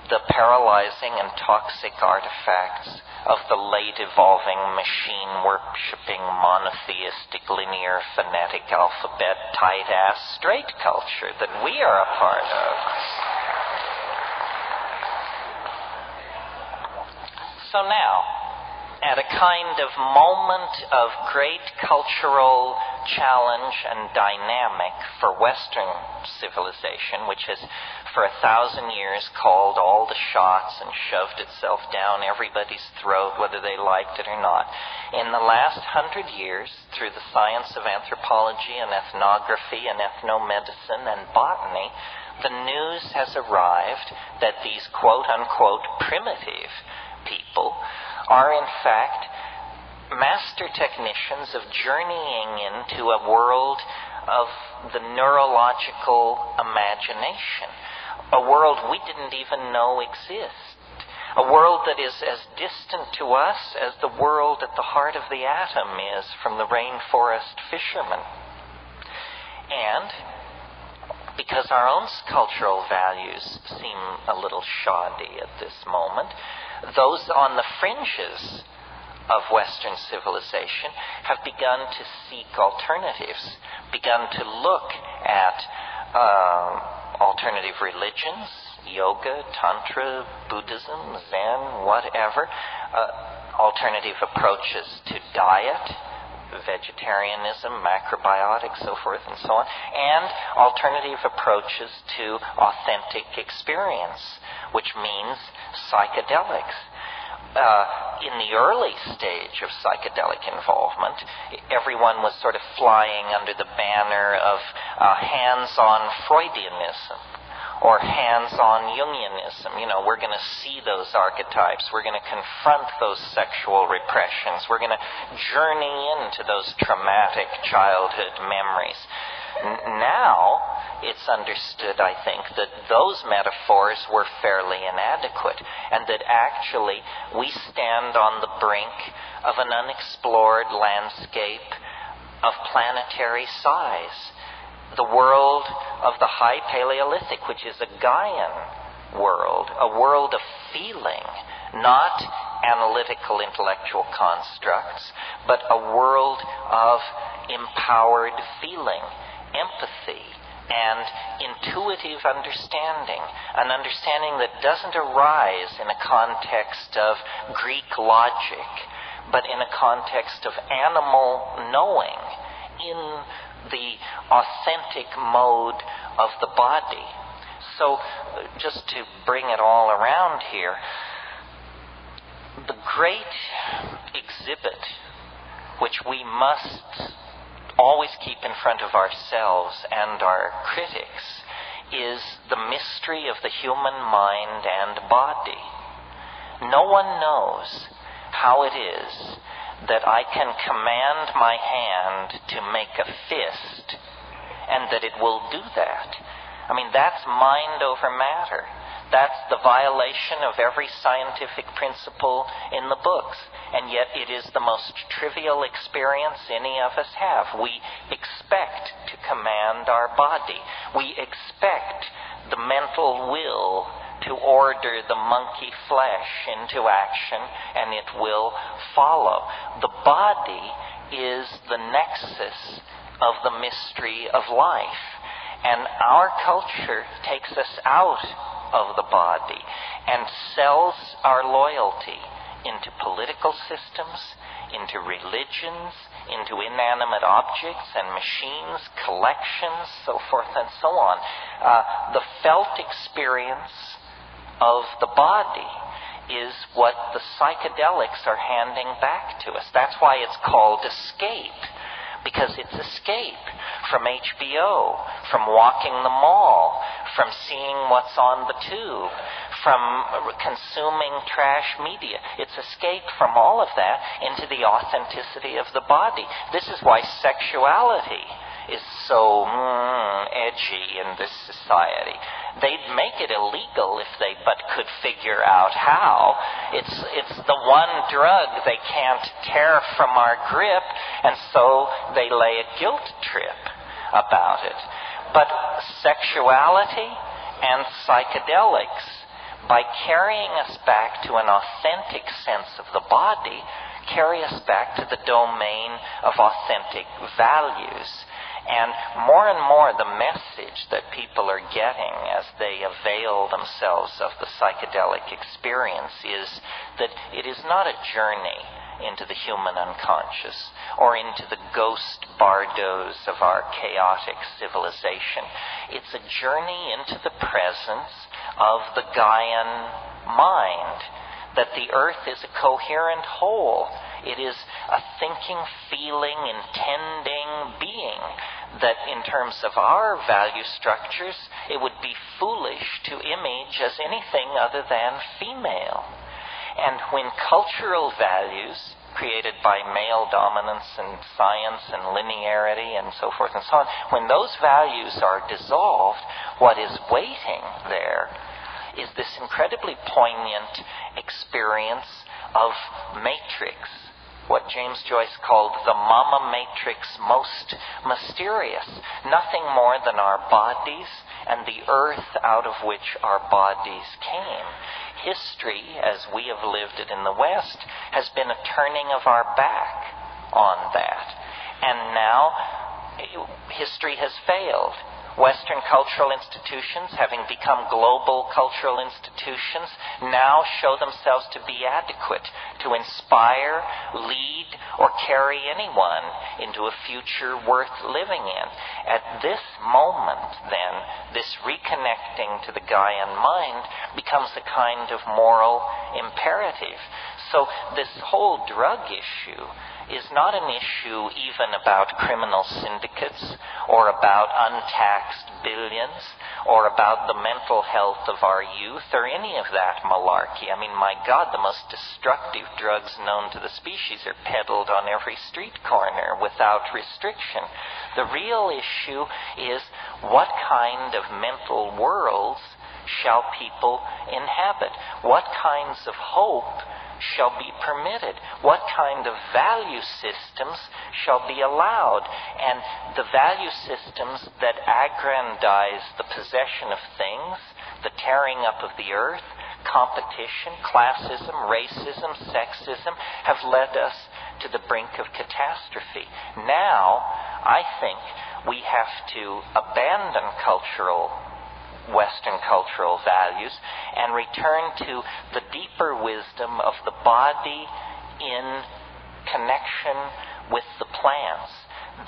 the paralyzing and toxic artifacts of the late evolving, machine-worshipping, monotheistic, linear, phonetic, alphabet, tight-ass, straight culture that we are a part of. So now, at a kind of moment of great cultural challenge and dynamic for Western civilization, which has for 1,000 years called all the shots and shoved itself down everybody's throat, whether they liked it or not. In the last 100 years, through the science of anthropology and ethnography and ethnomedicine and botany, the news has arrived that these quote-unquote primitive people are in fact master technicians of journeying into a world of the neurological imagination, a world we didn't even know exists, a world that is as distant to us as the world at the heart of the atom is from the rainforest fisherman. And because our own cultural values seem a little shoddy at this moment, those on the fringes of Western civilization have begun to seek alternatives, begun to look at alternative religions, yoga, tantra, Buddhism, Zen, whatever, alternative approaches to diet, vegetarianism, macrobiotics, so forth and so on, and alternative approaches to authentic experience, which means psychedelics. In the early stage of psychedelic involvement, everyone was sort of flying under the banner of hands-on Freudianism or hands-on Jungianism. You know, we're going to see those archetypes. We're going to confront those sexual repressions. We're going to journey into those traumatic childhood memories. Now, it's understood, I think, that those metaphors were fairly inadequate, and that actually we stand on the brink of an unexplored landscape of planetary size. The world of the High Paleolithic, which is a Gaian world, a world of feeling, not analytical intellectual constructs, but a world of empowered feeling, empathy, and intuitive understanding, an understanding that doesn't arise in a context of Greek logic, but in a context of animal knowing, in the authentic mode of the body. So, just to bring it all around here, the great exhibit which we must always keep in front of ourselves and our critics is the mystery of the human mind and body. No one knows how it is that I can command my hand to make a fist and that it will do that. I mean, that's mind over matter. That's the violation of every scientific principle in the books. And yet it is the most trivial experience any of us have. We expect to command our body. We expect the mental will to order the monkey flesh into action, and it will follow. The body is the nexus of the mystery of life. And our culture takes us out of the body and sells our loyalty into political systems, into religions, into inanimate objects and machines, collections, so forth and so on. The felt experience of the body is what the psychedelics are handing back to us. That's why it's called escape, because it's escape from HBO, from walking the mall, from seeing what's on the tube, from consuming trash media. It's escape from all of that into the authenticity of the body. This is why sexuality is so edgy in this society. They'd make it illegal if they but could figure out how. It's the one drug they can't tear from our grip, and so they lay a guilt trip about it. But sexuality and psychedelics, by carrying us back to an authentic sense of the body, carry us back to the domain of authentic values. And more, the message that people are getting as they avail themselves of the psychedelic experience is that it is not a journey into the human unconscious or into the ghost bardos of our chaotic civilization. It's a journey into the presence of the Gaian mind, that the earth is a coherent whole. It is a thinking, feeling, intending being, that in terms of our value structures, it would be foolish to image as anything other than female. And when cultural values created by male dominance and science and linearity and so forth and so on, when those values are dissolved, what is waiting there is this incredibly poignant experience of matrix, what James Joyce called the mama matrix most mysterious, nothing more than our bodies and the earth out of which our bodies came. History, as we have lived it in the West, has been a turning of our back on that. And now history has failed. Western cultural institutions, having become global cultural institutions, now show themselves to be adequate to inspire, lead, or carry anyone into a future worth living in. At this moment, then, this reconnecting to the Gaian mind becomes a kind of moral imperative. So this whole drug issue is not an issue even about criminal syndicates or about untaxed billions or about the mental health of our youth or any of that malarkey. I mean, my God, the most destructive drugs known to the species are peddled on every street corner without restriction. The real issue is what kind of mental worlds shall people inhabit? What kinds of hope shall be permitted? What kind of value systems shall be allowed? And the value systems that aggrandize the possession of things, the tearing up of the earth, competition, classism, racism, sexism, have led us to the brink of catastrophe. Now, I think we have to abandon Western cultural values and return to the deeper wisdom of the body in connection with the plants.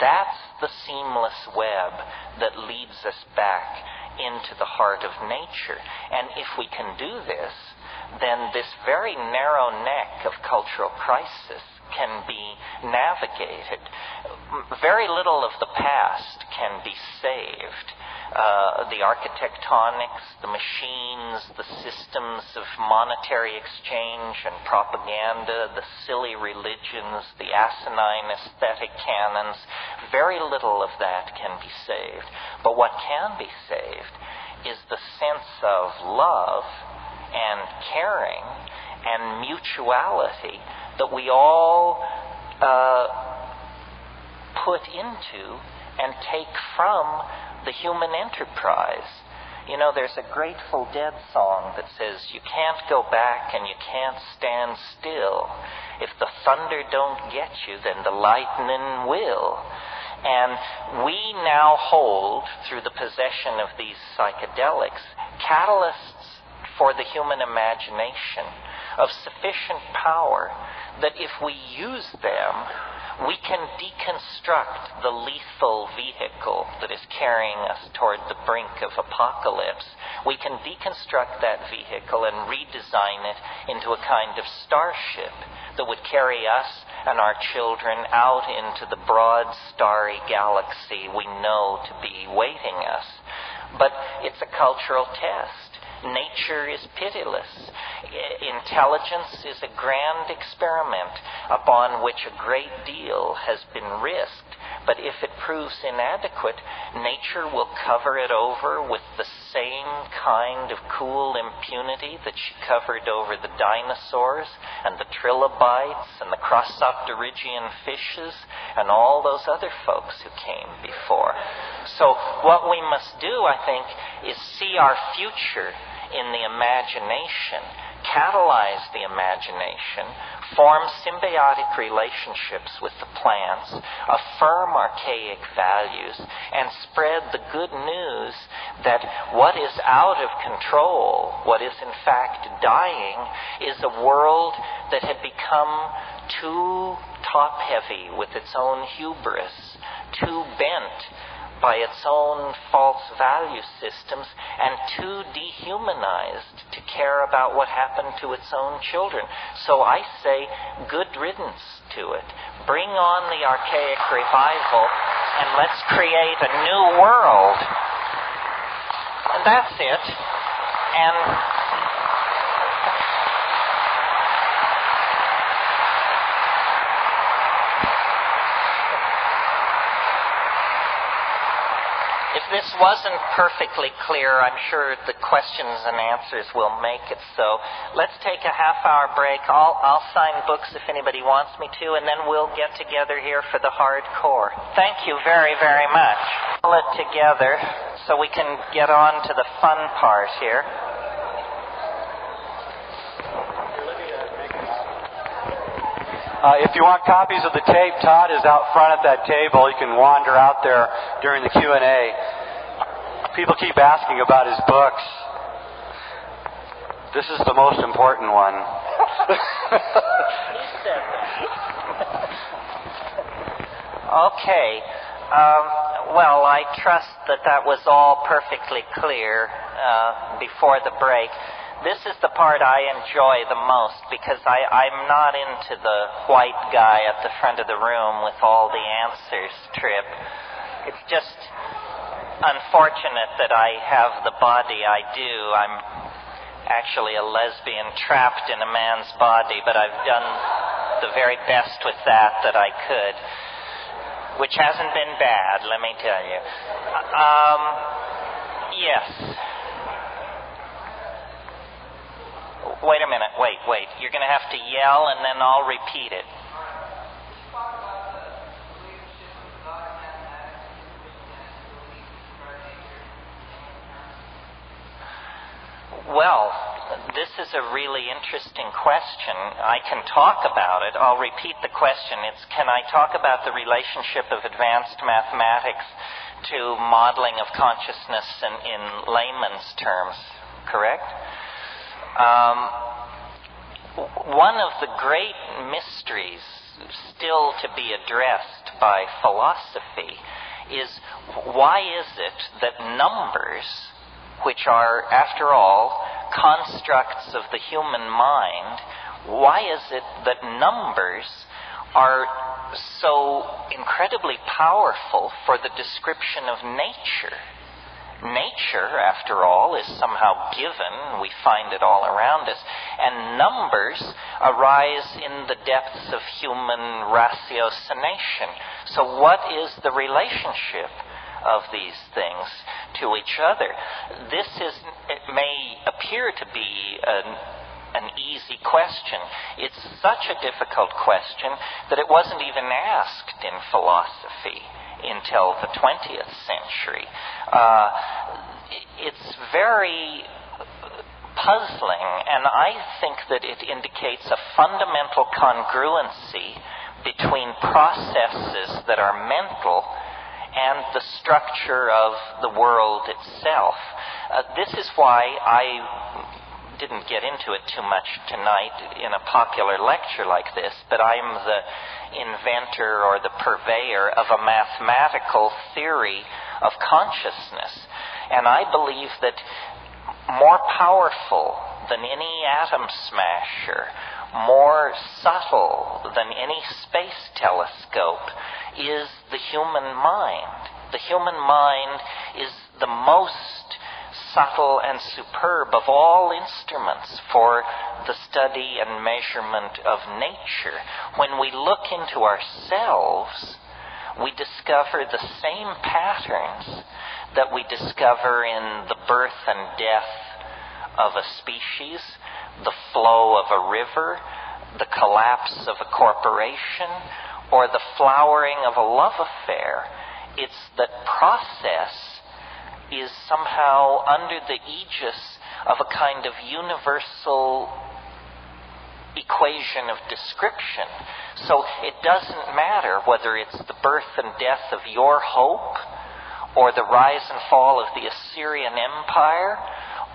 That's the seamless web that leads us back into the heart of nature. And if we can do this, then this very narrow neck of cultural crisis can be navigated. Very little of the past can be saved. The architectonics, the machines, the systems of monetary exchange and propaganda, the silly religions, the asinine aesthetic canons, very little of that can be saved. But what can be saved is the sense of love and caring and mutuality that we all put into and take from the human enterprise. You know, there's a Grateful Dead song that says, you can't go back and you can't stand still. If the thunder don't get you, then the lightning will. And we now hold, through the possession of these psychedelics, catalysts for the human imagination of sufficient power that if we use them, we can deconstruct the lethal vehicle that is carrying us toward the brink of apocalypse. We can deconstruct that vehicle and redesign it into a kind of starship that would carry us and our children out into the broad, starry galaxy we know to be waiting us. But it's a cultural test. Nature is pitiless. Intelligence is a grand experiment upon which a great deal has been risked. But if it proves inadequate, nature will cover it over with the same kind of cool impunity that she covered over the dinosaurs and the trilobites and the crossopterygian fishes and all those other folks who came before. So what we must do, I think, is see our future in the imagination, catalyze the imagination, form symbiotic relationships with the plants, affirm archaic values, and spread the good news that what is out of control, what is in fact dying, is a world that had become too top-heavy with its own hubris, too bent by its own false value systems, and too dehumanized to care about what happened to its own children. So I say, good riddance to it. Bring on the archaic revival, and let's create a new world. And that's it. And if this wasn't perfectly clear, I'm sure the questions and answers will make it so. Let's take a half-hour break. I'll sign books if anybody wants me to, and then we'll get together here for the hardcore. Thank you very, very much. Pull it together so we can get on to the fun part here. If you want copies of the tape, Todd is out front at that table. You can wander out there during the Q&A. People keep asking about his books. This is the most important one. Okay. Well, I trust that was all perfectly clear before the break. This is the part I enjoy the most, because I'm not into the white guy at the front of the room with all the answers trip. It's just unfortunate that I have the body I do. I'm actually a lesbian trapped in a man's body, but I've done the very best with that I could, which hasn't been bad, let me tell you. Yes. Wait a minute, wait. You're going to have to yell and then I'll repeat it. Well, this is a really interesting question. I can talk about it. I'll repeat the question. It's, can I talk about the relationship of advanced mathematics to modeling of consciousness in layman's terms, correct? One of the great mysteries still to be addressed by philosophy is, why is it that numbers, which are, after all, constructs of the human mind, why is it that numbers are so incredibly powerful for the description of nature? Nature, after all, is somehow given. We find it all around us. And numbers arise in the depths of human ratiocination. So what is the relationship of these things to each other? It may appear to be an easy question. It's such a difficult question that it wasn't even asked in philosophy until the 20th century. It's very puzzling, and I think that it indicates a fundamental congruency between processes that are mental and the structure of the world itself. This is why I didn't get into it too much tonight in a popular lecture like this, but I'm the inventor or the purveyor of a mathematical theory of consciousness. And I believe that more powerful than any atom smasher, more subtle than any space telescope, is the human mind. The human mind is the most subtle and superb of all instruments for the study and measurement of nature. When we look into ourselves, we discover the same patterns that we discover in the birth and death of a species, the flow of a river, the collapse of a corporation, or the flowering of a love affair. It's that process is somehow under the aegis of a kind of universal equation of description. So it doesn't matter whether it's the birth and death of your hope, or the rise and fall of the Assyrian Empire,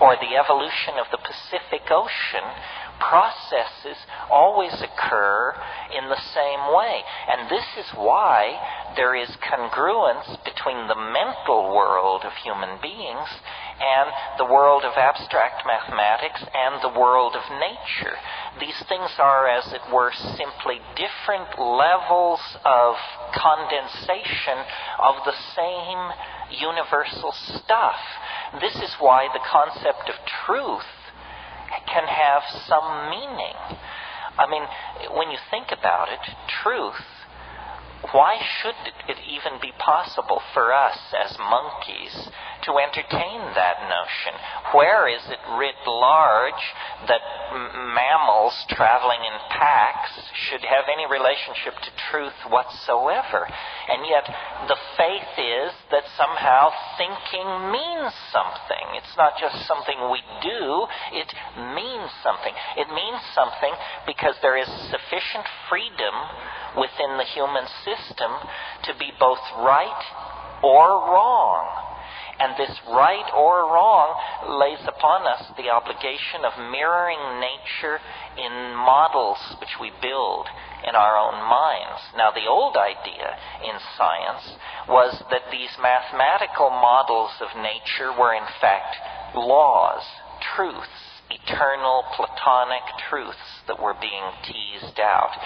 or the evolution of the Pacific Ocean. Processes always occur in the same way. And this is why there is congruence between the mental world of human beings and the world of abstract mathematics and the world of nature. These things are, as it were, simply different levels of condensation of the same universal stuff. This is why the concept of truth can have some meaning. I mean, when you think about it, truth, why should it even be possible for us as monkeys to entertain that notion? Where is it writ large that mammals traveling in packs should have any relationship to truth whatsoever? And yet the faith is that somehow thinking means something. It's not just something we do, it means something. It means something because there is sufficient freedom within the human system to be both right or wrong. And this right or wrong lays upon us the obligation of mirroring nature in models which we build in our own minds. Now, the old idea in science was that these mathematical models of nature were in fact laws, truths, eternal Platonic truths that were being teased out.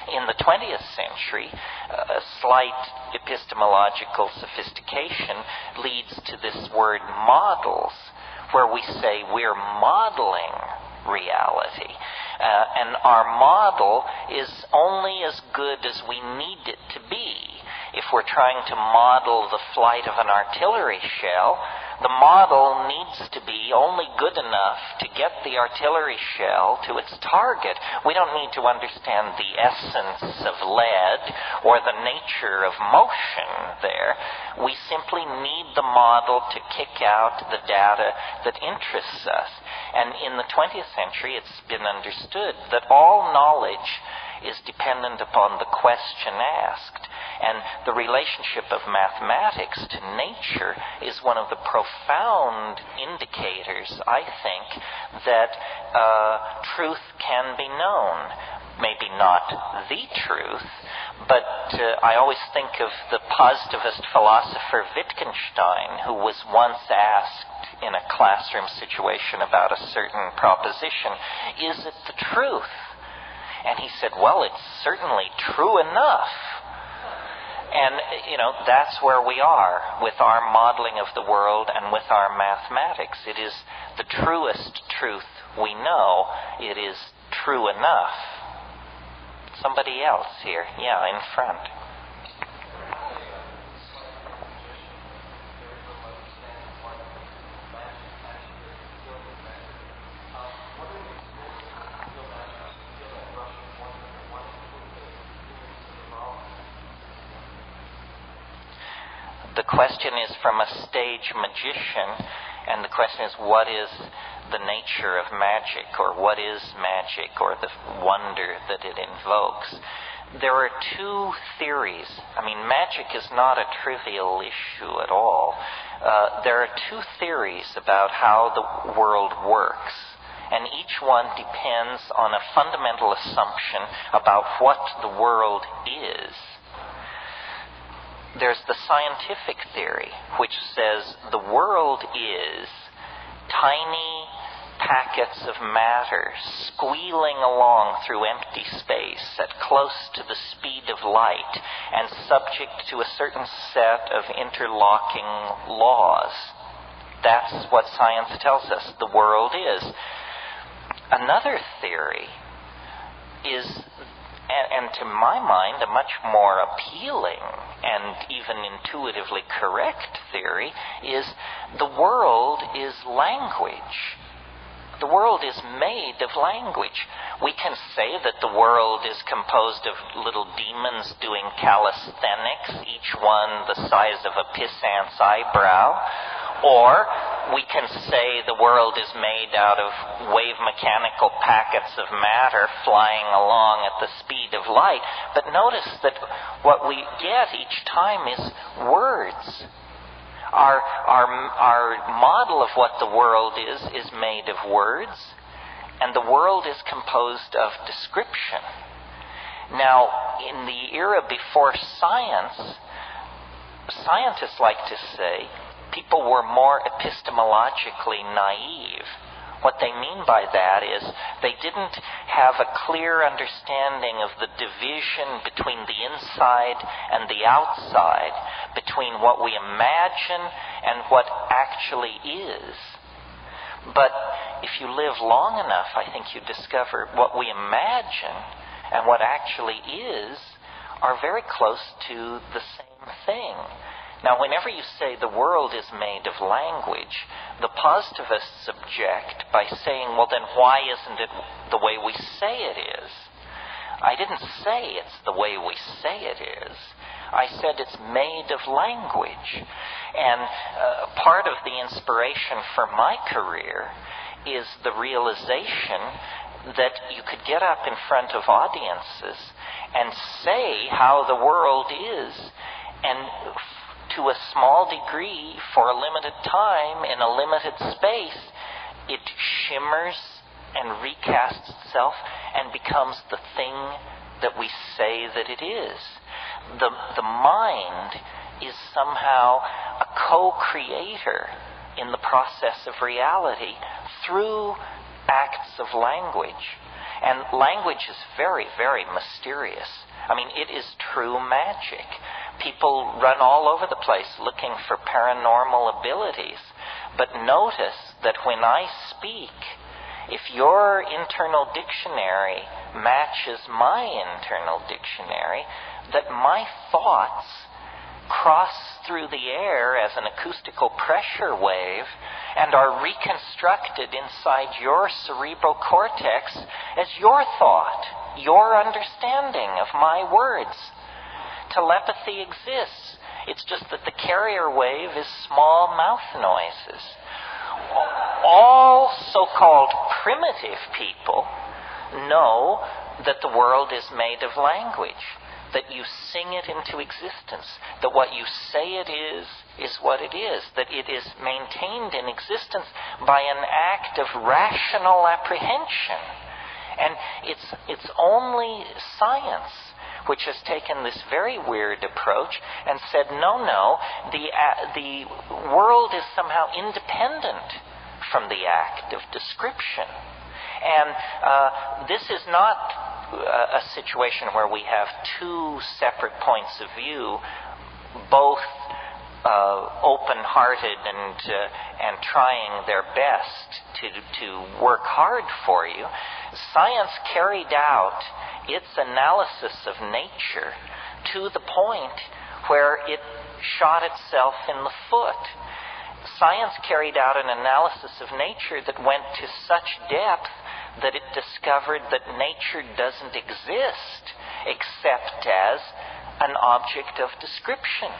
In the 20th century, a slight epistemological sophistication leads to this word models, where we say we're modeling reality. And our model is only as good as we need it to be. If we're trying to model the flight of an artillery shell, the model needs to be only good enough to get the artillery shell to its target. We don't need to understand the essence of lead or the nature of motion there. We simply need the model to kick out the data that interests us. And in the 20th century, it's been understood that all knowledge is dependent upon the question asked. And the relationship of mathematics to nature is one of the profound indicators, I think, that truth can be known. Maybe not the truth, but I always think of the positivist philosopher Wittgenstein, who was once asked in a classroom situation about a certain proposition, is it the truth? And he said, well, it's certainly true enough. And, that's where we are with our modeling of the world and with our mathematics. It is the truest truth we know. It is true enough. Somebody else here. Yeah, in front. The question is from a stage magician, and the question is, what is the nature of magic, or what is magic, or the wonder that it invokes? There are two theories. I mean, magic is not a trivial issue at all. There are two theories about how the world works, and each one depends on a fundamental assumption about what the world is. There's the scientific theory, which says the world is tiny packets of matter squealing along through empty space at close to the speed of light and subject to a certain set of interlocking laws. That's what science tells us the world is. Another theory is, and to my mind, a much more appealing and even intuitively correct theory, is the world is language. The world is made of language. We can say that the world is composed of little demons doing calisthenics, each one the size of a pissant's eyebrow, or we can say the world is made out of wave mechanical packets of matter flying along at the speed of light. But notice that what we get each time is words. Our model of what the world is made of words, and the world is composed of description. Now, in the era before science, scientists like to say people were more epistemologically naive. What they mean by that is they didn't have a clear understanding of the division between the inside and the outside, between what we imagine and what actually is. But if you live long enough, I think you discover what we imagine and what actually is are very close to the same thing. Now, whenever you say the world is made of language, the positivists object by saying, well, then why isn't it the way we say it is? I didn't say it's the way we say it is. I said it's made of language. And part of the inspiration for my career is the realization that you could get up in front of audiences and say how the world is, and to a small degree, for a limited time, in a limited space, it shimmers and recasts itself and becomes the thing that we say that it is. The mind is somehow a co-creator in the process of reality through acts of language. And language is very, very mysterious. I mean, it is true magic. People run all over the place looking for paranormal abilities. But notice that when I speak, if your internal dictionary matches my internal dictionary, that my thoughts cross through the air as an acoustical pressure wave and are reconstructed inside your cerebral cortex as your thought, your understanding of my words. Telepathy exists. It's just that the carrier wave is small mouth noises. All so-called primitive people know that the world is made of language, that you sing it into existence, that what you say it is what it is, that it is maintained in existence by an act of rational apprehension. And it's only science which has taken this very weird approach and said, no, the world is somehow independent from the act of description. And this is not a situation where we have two separate points of view, both open-hearted and trying their best to work hard for you. Science carried out its analysis of nature to the point where it shot itself in the foot. Science carried out an analysis of nature that went to such depth that it discovered that nature doesn't exist except as an object of description.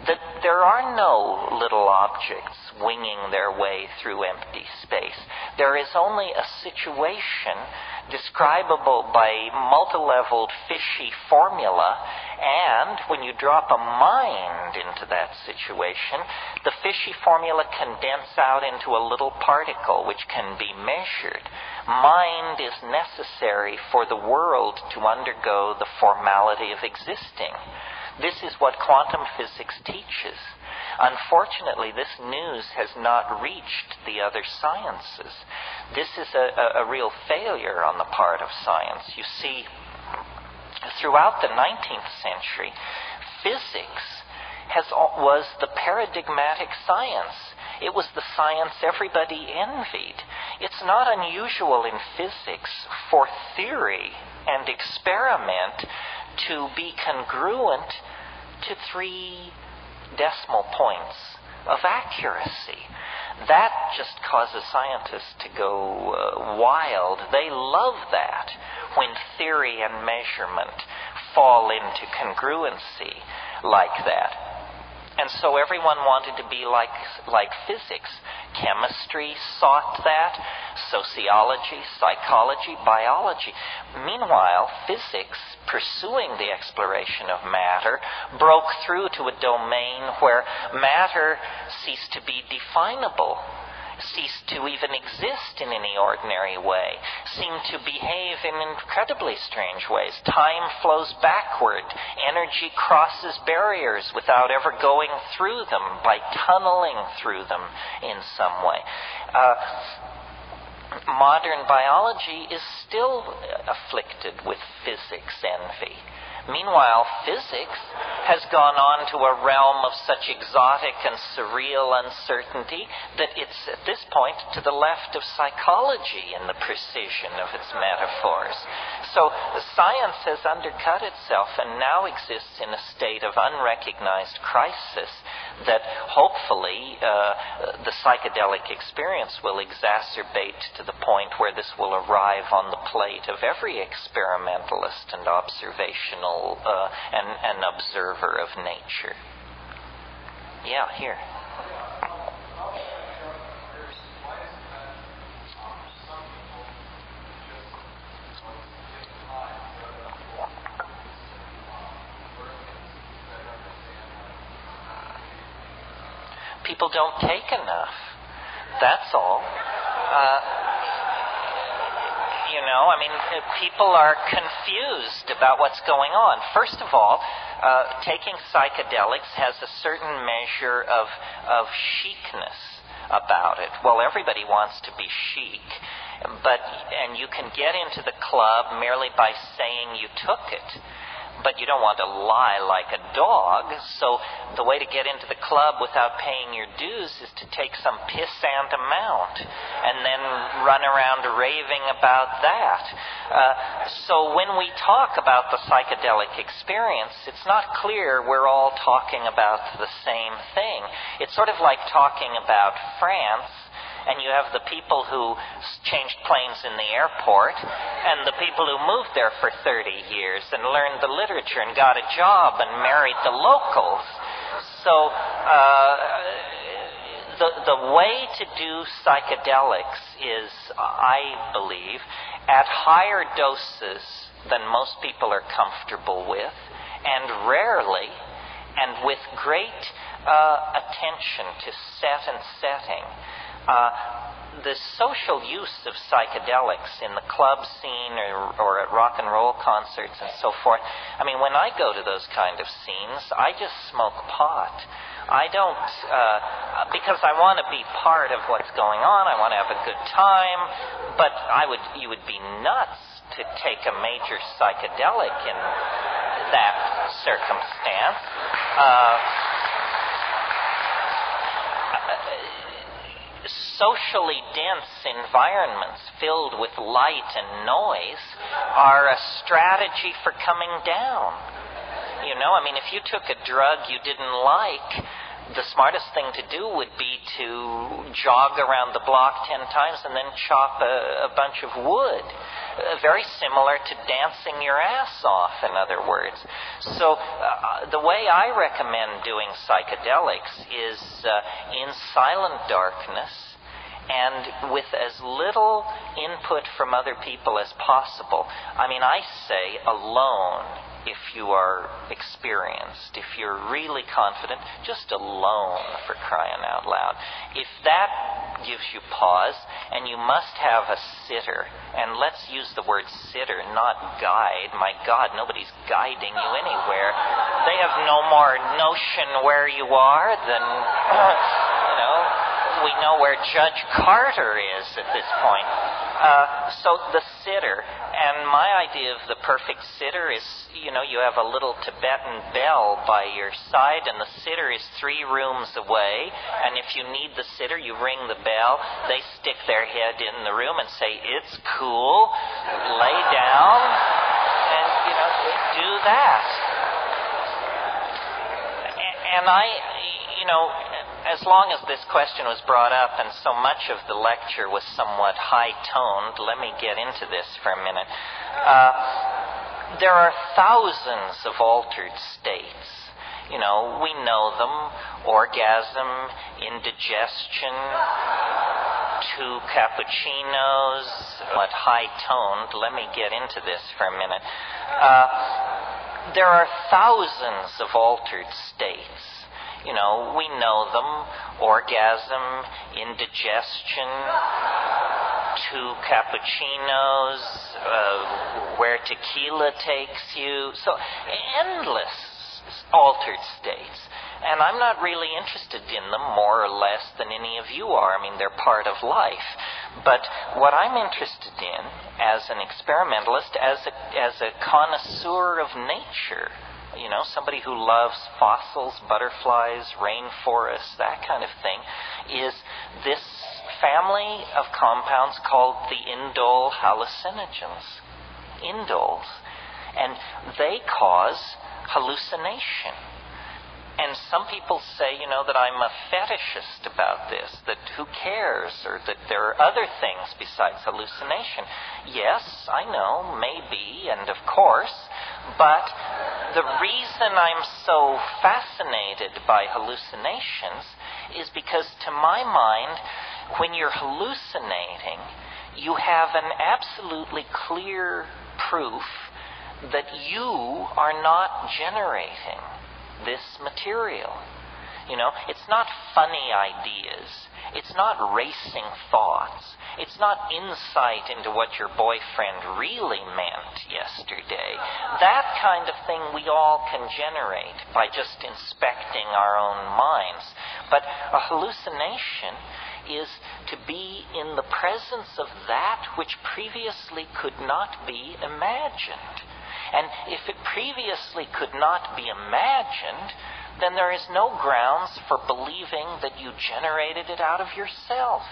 That there are no little objects winging their way through empty space. There is only a situation describable by multi-leveled fishy formula, and when you drop a mind into that situation, the fishy formula condenses out into a little particle which can be measured. Mind is necessary for the world to undergo the formality of existing. This is what quantum physics teaches. Unfortunately, this news has not reached the other sciences. This is a real failure on the part of science. You see, throughout the 19th century, physics was the paradigmatic science. It was the science everybody envied. It's not unusual in physics for theory and experiment to be congruent to 3 decimal points of accuracy. That just causes scientists to go wild. They love that when theory and measurement fall into congruency like that. And so everyone wanted to be like physics. Chemistry sought that, sociology, psychology, biology. Meanwhile, physics, pursuing the exploration of matter, broke through to a domain where matter ceased to be definable, ceased to even exist in any ordinary way, seemed to behave in incredibly strange ways. Time flows backward. Energy crosses barriers without ever going through them, by tunneling through them in some way. Modern biology is still afflicted with physics envy. Meanwhile, physics has gone on to a realm of such exotic and surreal uncertainty that it's, at this point, to the left of psychology in the precision of its metaphors. So science has undercut itself and now exists in a state of unrecognized crisis that hopefully the psychedelic experience will exacerbate to the point where this will arrive on the plate of every experimentalist and observational and observer of nature. Yeah, here. People don't take enough. That's all. People are confused about what's going on. First of all, taking psychedelics has a certain measure of chicness about it. Well, everybody wants to be chic, and you can get into the club merely by saying you took it. But you don't want to lie like a dog, so the way to get into the club without paying your dues is to take some pissant amount and then run around raving about that. So when we talk about the psychedelic experience, it's not clear we're all talking about the same thing. It's sort of like talking about France, and you have the people who changed planes in the airport and the people who moved there for 30 years and learned the literature and got a job and married the locals. So the way to do psychedelics is, I believe, at higher doses than most people are comfortable with, and rarely, and with great attention to set and setting. The social use of psychedelics in the club scene or at rock and roll concerts and so forth, when I go to those kind of scenes, I just smoke pot. I don't, because I want to be part of what's going on, I want to have a good time, but you would be nuts to take a major psychedelic in that circumstance. Socially dense environments filled with light and noise are a strategy for coming down. If you took a drug you didn't like, the smartest thing to do would be to jog around the block 10 times and then chop a bunch of wood. Very similar to dancing your ass off, in other words. So the way I recommend doing psychedelics is in silent darkness and with as little input from other people as possible. I say alone. If you are experienced, if you're really confident, just alone, for crying out loud. If that gives you pause, and you must have a sitter, and let's use the word sitter, not guide. My God, nobody's guiding you anywhere. They have no more notion where you are than, we know where Judge Carter is at this point. So the sitter, and my idea of the perfect sitter is, you have a little Tibetan bell by your side, and the sitter is 3 rooms away, and if you need the sitter, you ring the bell, they stick their head in the room and say, "It's cool, lay down," and, do that. And as long as this question was brought up and so much of the lecture was somewhat high-toned, let me get into this for a minute. There are thousands of altered states. We know them. Orgasm, indigestion, 2 cappuccinos, but high-toned. Let me get into this for a minute. There are thousands of altered states. We know them. Orgasm, indigestion, 2 cappuccinos, where tequila takes you. So endless altered states. And I'm not really interested in them more or less than any of you are. I mean, they're part of life. But what I'm interested in as an experimentalist, as a connoisseur of nature, somebody who loves fossils, butterflies, rainforests, that kind of thing, is this family of compounds called the indole hallucinogens. Indoles. And they cause hallucination. And some people say, that I'm a fetishist about this, that who cares, or that there are other things besides hallucination. Yes, I know, maybe, and of course, but the reason I'm so fascinated by hallucinations is because, to my mind, when you're hallucinating, you have an absolutely clear proof that you are not generating this material. It's not funny ideas. It's not racing thoughts. It's not insight into what your boyfriend really meant yesterday. That kind of thing we all can generate by just inspecting our own minds. But a hallucination is to be in the presence of that which previously could not be imagined. And if it previously could not be imagined, then there is no grounds for believing that you generated it out of yourself.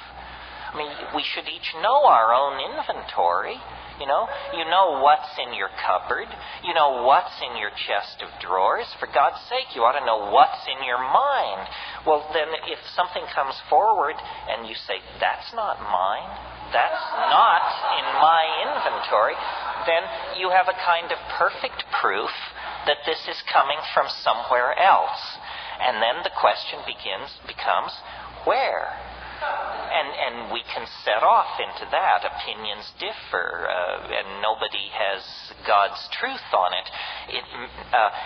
I mean, we should each know our own inventory. You know what's in your cupboard. You know what's in your chest of drawers. For God's sake, you ought to know what's in your mind. Well, then if something comes forward and you say, that's not mine, that's not in my inventory, then you have a kind of perfect proof that this is coming from somewhere else. And then the question becomes, where? And we can set off into that. Opinions differ, and nobody has God's truth on it.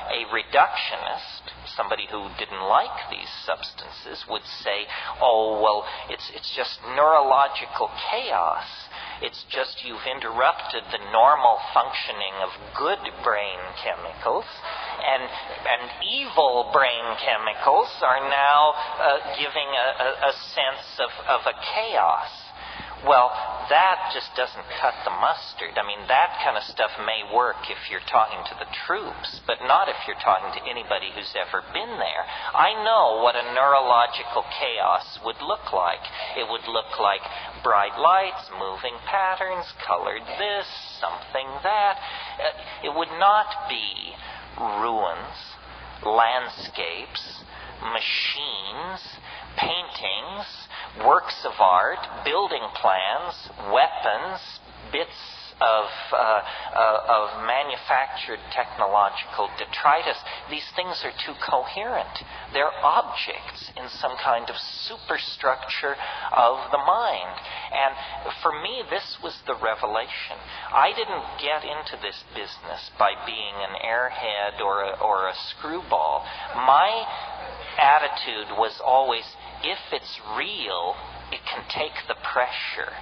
A reductionist, somebody who didn't like these substances, would say, oh, well, it's just neurological chaos. It's just you've interrupted the normal functioning of good brain chemicals, and evil brain chemicals are now giving a sense of a chaos. Well, that just doesn't cut the mustard. I mean, that kind of stuff may work if you're talking to the troops, but not if you're talking to anybody who's ever been there. I know what a neurological chaos would look like. It would look like bright lights, moving patterns, colored this, something that. It would not be ruins, landscapes, machines, paintings, works of art, building plans, weapons, bits of manufactured technological detritus. These things are too coherent. They're objects in some kind of superstructure of the mind. And for me, this was the revelation. I didn't get into this business by being an airhead or a screwball. My attitude was always, if it's real, it can take the pressure.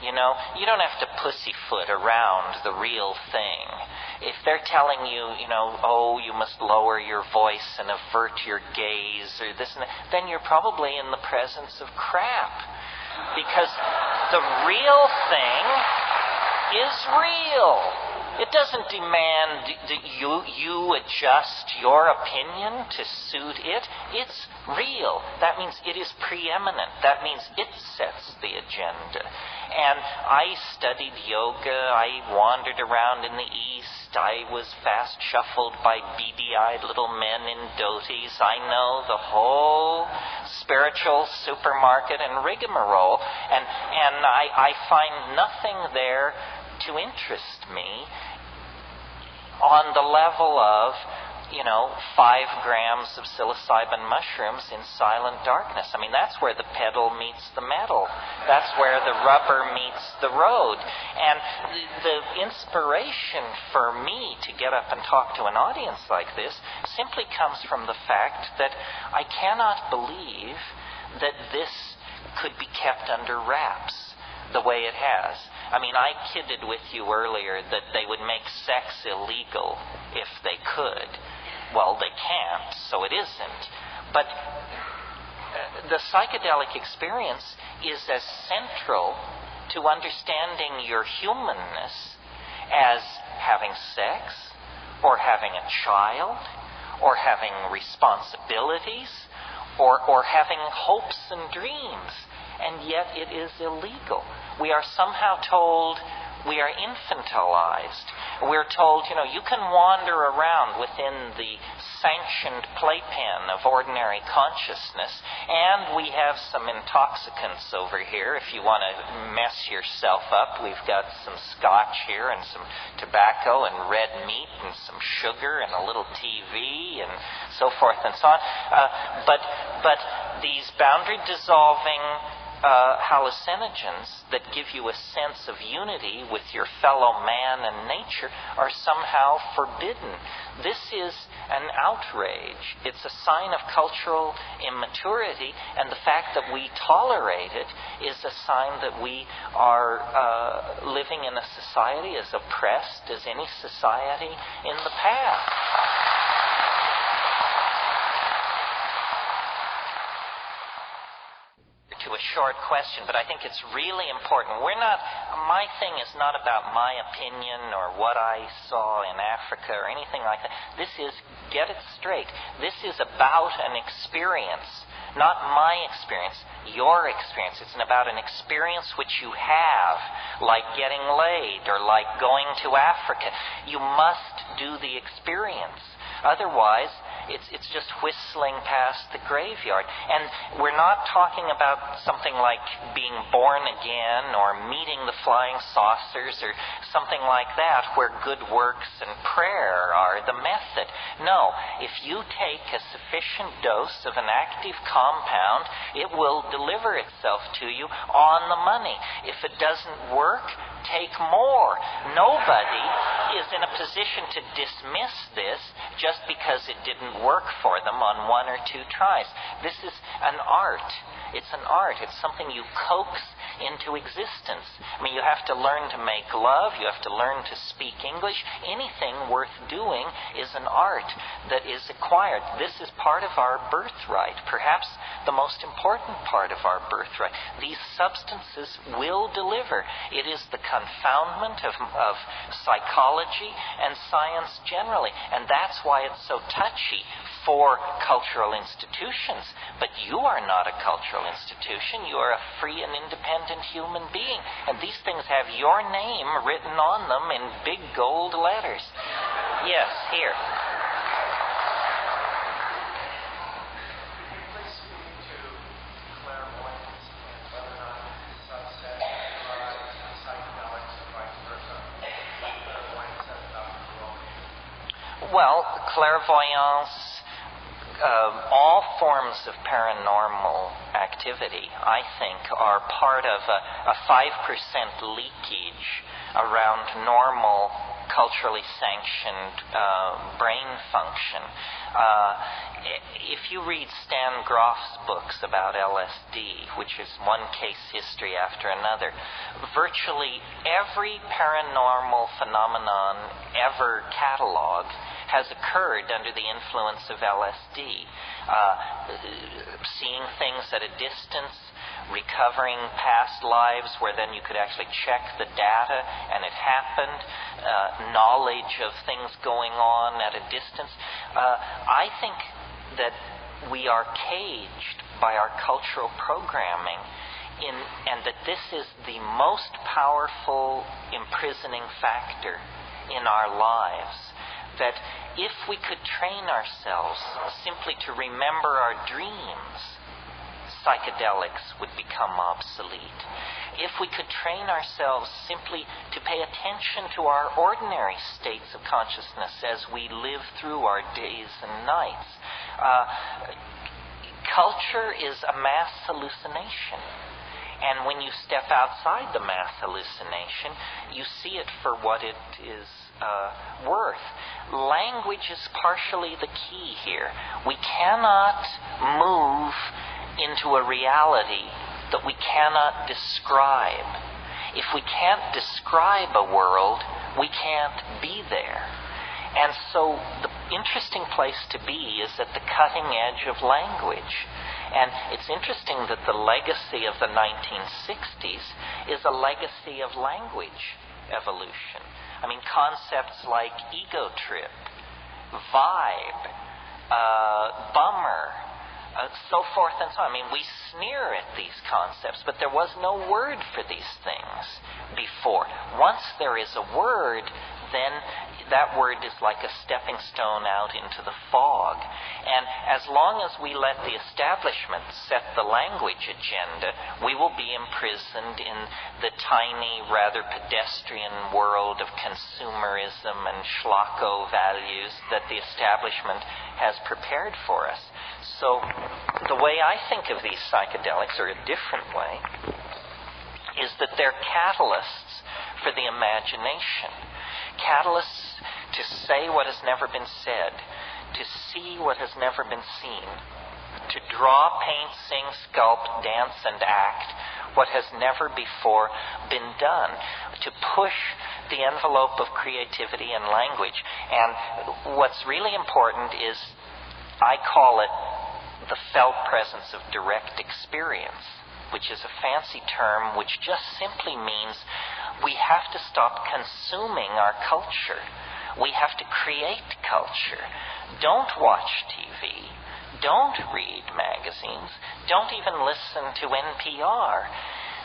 You don't have to pussyfoot around the real thing. If they're telling you, oh, you must lower your voice and avert your gaze or this and that, then you're probably in the presence of crap. Because the real thing is real. It doesn't demand that you adjust your opinion to suit it. It's real. That means it is preeminent. That means it sets the agenda. And I studied yoga. I wandered around in the East. I was fast shuffled by beady-eyed little men in dhotis. I know the whole spiritual supermarket and rigmarole. And I find nothing there to interest me on the level of 5 grams of psilocybin mushrooms in silent darkness. I mean, that's where the pedal meets the metal. That's where the rubber meets the road. And the inspiration for me to get up and talk to an audience like this simply comes from the fact that I cannot believe that this could be kept under wraps the way it has. I mean, I kidded with you earlier that they would make sex illegal if they could. Well, they can't, so it isn't. But the psychedelic experience is as central to understanding your humanness as having sex, or having a child, or having responsibilities, or having hopes and dreams. And yet it is illegal. We are somehow told we are infantilized. We're told, you can wander around within the sanctioned playpen of ordinary consciousness, and we have some intoxicants over here. If you want to mess yourself up, we've got some scotch here and some tobacco and red meat and some sugar and a little TV and so forth and so on. But these boundary-dissolving hallucinogens that give you a sense of unity with your fellow man and nature are somehow forbidden. This is an outrage. It's a sign of cultural immaturity, and the fact that we tolerate it is a sign that we are living in a society as oppressed as any society in the past. To a short question, but I think it's really important. My thing is not about my opinion or what I saw in Africa or anything like that. This is, get it straight, this is about an experience, not my experience, your experience. It's about an experience which you have, like getting laid or like going to Africa. You must do the experience. Otherwise, it's just whistling past the graveyard. And we're not talking about something like being born again or meeting the flying saucers or something like that where good works and prayer are the method. No, if you take a sufficient dose of an active compound, it will deliver itself to you on the money. If it doesn't work, take more. Nobody is in a position to dismiss this just because it didn't work for them on 1 or 2 tries. This is an art. It's an art. It's something you coax into existence. I mean, you have to learn to make love. You have to learn to speak English. Anything worth doing is an art that is acquired. This is part of our birthright, perhaps the most important part of our birthright. These substances will deliver. It is the confoundment of psychology and science generally, and that's why it's so touchy for cultural institutions. But you are not a cultural institution. You are a free and independent human being. And these things have your name written on them in big gold letters. Yes, here. Well, clairvoyance, all forms of paranormal activity, I think, are part of a 5% leakage around normal, culturally sanctioned brain function. If you read Stan Grof's books about LSD, which is one case history after another, virtually every paranormal phenomenon ever cataloged has occurred under the influence of LSD. Seeing things at a distance, recovering past lives where then you could actually check the data and it happened, knowledge of things going on at a distance. I think that we are caged by our cultural programming and that this is the most powerful imprisoning factor in our lives. That if we could train ourselves simply to remember our dreams, psychedelics would become obsolete. If we could train ourselves simply to pay attention to our ordinary states of consciousness as we live through our days and nights. Culture is a mass hallucination. And when you step outside the mass hallucination, you see it for what it is worth. Language is partially the key here. We cannot move into a reality that we cannot describe. If we can't describe a world, we can't be there. And so the interesting place to be is at the cutting edge of language. And it's interesting that the legacy of the 1960s is a legacy of language evolution. I mean, concepts like ego trip, vibe, bummer, so forth and so on. I mean, we sneer at these concepts, but there was no word for these things before. Once there is a word, then that word is like a stepping stone out into the fog. And as long as we let the establishment set the language agenda, we will be imprisoned in the tiny, rather pedestrian world of consumerism and schlocko values that the establishment has prepared for us. So the way I think of these psychedelics, or a different way, is that they're catalysts for the imagination. Catalysts to say what has never been said, to see what has never been seen, to draw, paint, sing, sculpt, dance, and act what has never before been done, to push the envelope of creativity and language. And what's really important is, I call it the felt presence of direct experience, which is a fancy term which just simply means we have to stop consuming our culture. We have to create culture. Don't watch TV. Don't read magazines. Don't even listen to NPR.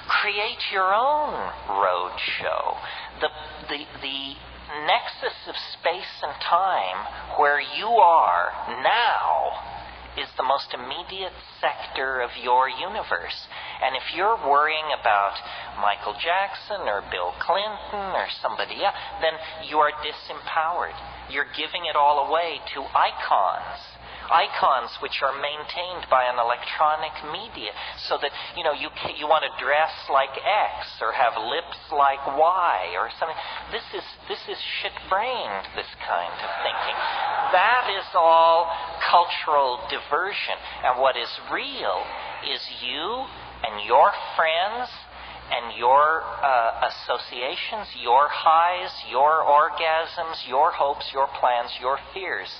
Create your own road show. The nexus of space and time where you are now is the most immediate sector of your universe. And if you're worrying about Michael Jackson or Bill Clinton or somebody else, then you are disempowered. You're giving it all away to icons which are maintained by an electronic media, so that you want to dress like X or have lips like Y or something. This is shit-brained, this kind of thinking. That is all cultural diversion. And what is real is you and your friends and your associations, your highs, your orgasms, your hopes, your plans, your fears.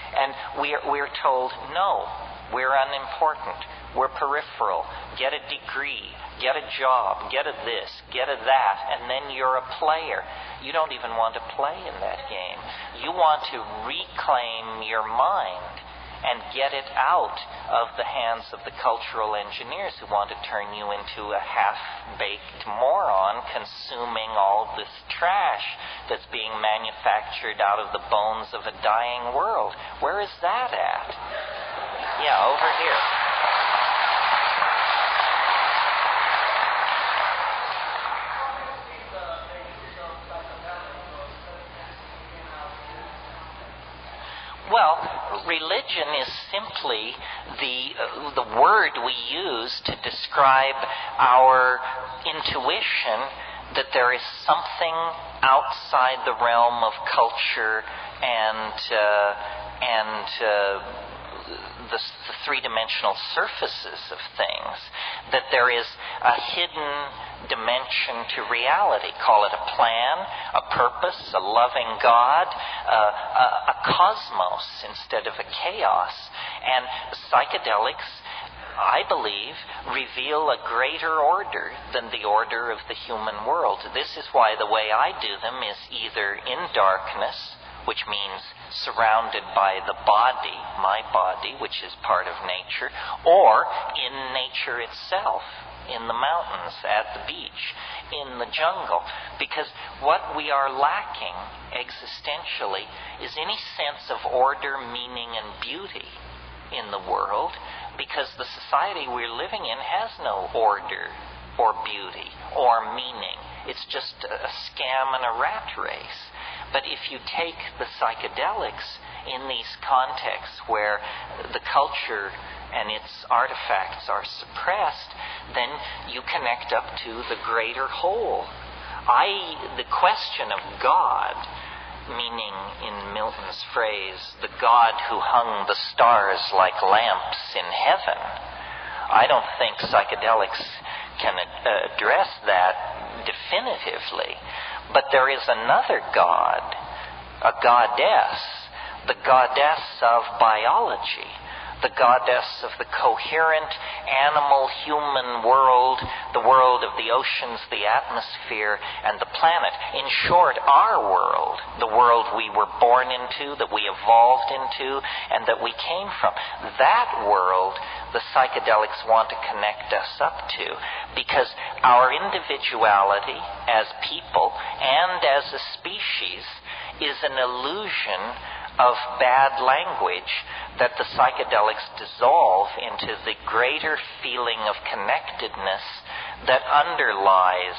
And we're told, no, we're unimportant, we're peripheral, get a degree, get a job, get a this, get a that, and then you're a player. You don't even want to play in that game. You want to reclaim your mind and get it out of the hands of the cultural engineers who want to turn you into a half-baked moron consuming all this trash that's being manufactured out of the bones of a dying world. Where is that at? Yeah, over here. Well, religion is simply the word we use to describe our intuition that there is something outside the realm of culture and the three-dimensional surfaces of things, that there is a hidden dimension to reality. Call it a plan, a purpose, a loving God, a cosmos instead of a chaos. And psychedelics, I believe, reveal a greater order than the order of the human world. This is why the way I do them is either in darkness, which means surrounded by the body, my body, which is part of nature, or in nature itself, in the mountains, at the beach, in the jungle. Because what we are lacking existentially is any sense of order, meaning, and beauty. in the world because the society we're living in has no order or beauty or meaning. It's just a scam and a rat race. But if you take the psychedelics in these contexts where the culture and its artifacts are suppressed, then you connect up to the greater whole. The question of God, meaning in Milton's phrase, the God who hung the stars like lamps in heaven, I don't think psychedelics can address that definitively. But there is another God, a goddess, the goddess of biology, the goddess of the coherent animal-human world, the world of the oceans, the atmosphere, and the planet. In short, our world, the world we were born into, that we evolved into, and that we came from. That world, the psychedelics want to connect us up to, because our individuality as people and as a species is an illusion of bad language that the psychedelics dissolve into the greater feeling of connectedness that underlies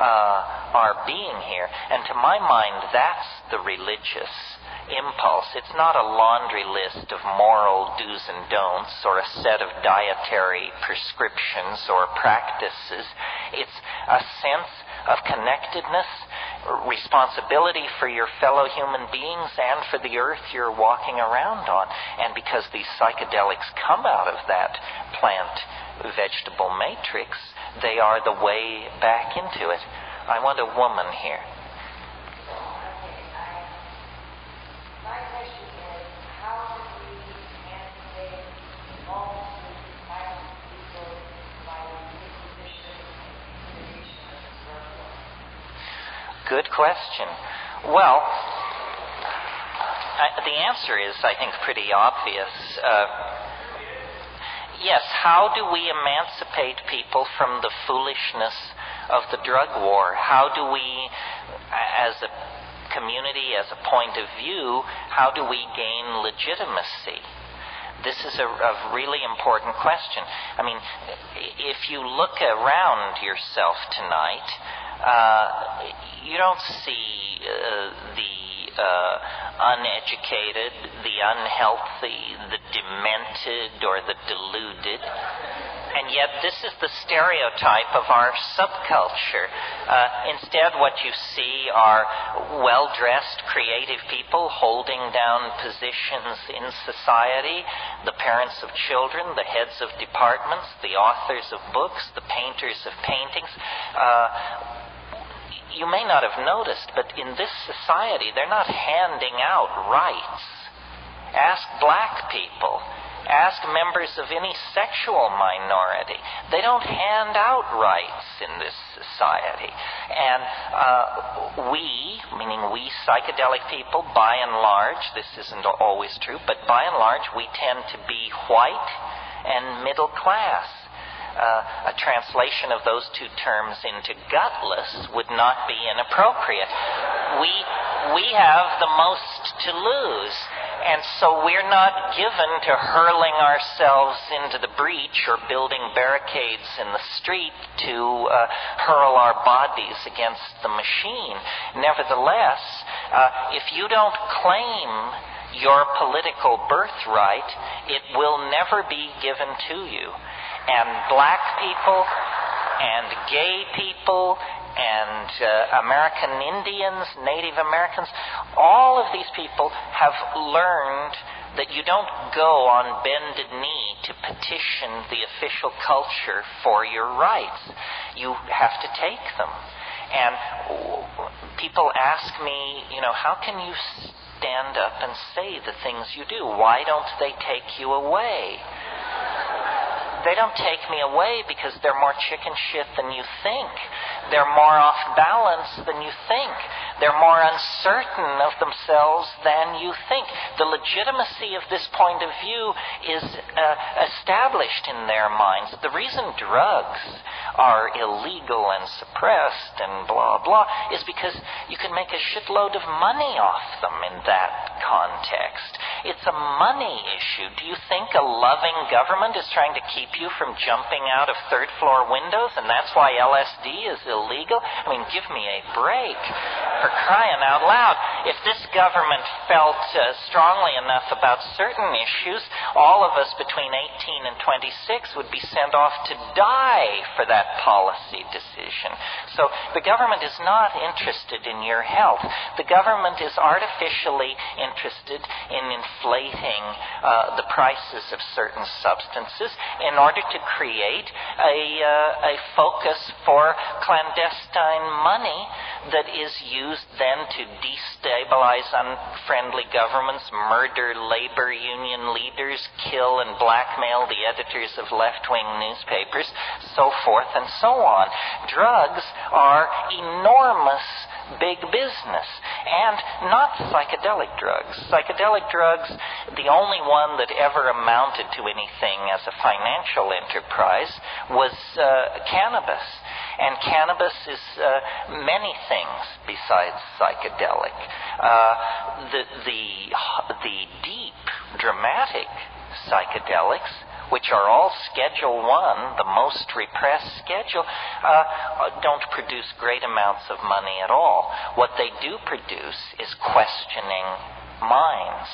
our being here. And to my mind, that's the religious impulse. It's not a laundry list of moral do's and don'ts or a set of dietary prescriptions or practices. It's a sense of connectedness, responsibility for your fellow human beings and for the earth you're walking around on. And because these psychedelics come out of that plant-vegetable matrix, they are the way back into it. I want a woman here. My question is, how do we emancipate multitudes of violent people by repositioning and creation of the struggle? Good question. Well, the answer is, I think, pretty obvious. Yes, how do we emancipate people from the foolishness of the drug war? How do we, as a community, as a point of view, how do we gain legitimacy? This is a really important question. I mean, if you look around yourself tonight, you don't see the uneducated, the unhealthy, the demented, or the deluded. And yet this is the stereotype of our subculture. Instead, what you see are well-dressed, creative people holding down positions in society, the parents of children, the heads of departments, the authors of books, the painters of paintings. You may not have noticed, but in this society, they're not handing out rights. Ask black people. Ask members of any sexual minority. They don't hand out rights in this society. And we, meaning we psychedelic people, by and large, this isn't always true, but by and large, we tend to be white and middle class. A translation of those two terms into gutless would not be inappropriate. We have the most to lose, and so we're not given to hurling ourselves into the breach or building barricades in the street to hurl our bodies against the machine. Nevertheless, if you don't claim your political birthright, it will never be given to you. And black people and gay people and American Indians, Native Americans, all of these people have learned that you don't go on bended knee to petition the official culture for your rights. You have to take them. And people ask me, how can you stand up and say the things you do? Why don't they take you away? They don't take me away because they're more chicken shit than you think. They're more off balance than you think. They're more uncertain of themselves than you think. The legitimacy of this point of view is established in their minds. The reason drugs are illegal and suppressed and blah, blah, is because you can make a shitload of money off them in that context. It's a money issue. Do you think a loving government is trying to keep you from jumping out of third-floor windows, and that's why LSD is illegal? I mean, give me a break, for crying out loud. If this government felt strongly enough about certain issues, all of us between 18 and 26 would be sent off to die for that policy decision. So the government is not interested in your health. The government is artificially interested in inflating the prices of certain substances in order to create a focus for clandestine money that is used then to destabilize unfriendly governments, murder labor union leaders, kill and blackmail the editors of left-wing newspapers, so forth and so on. Drugs are enormous big business, and not psychedelic drugs. Psychedelic drugs, the only one that ever amounted to anything as a financial enterprise was cannabis. And cannabis is many things besides psychedelic. The deep, dramatic psychedelics, which are all Schedule 1, the most repressed schedule, don't produce great amounts of money at all. What they do produce is questioning minds.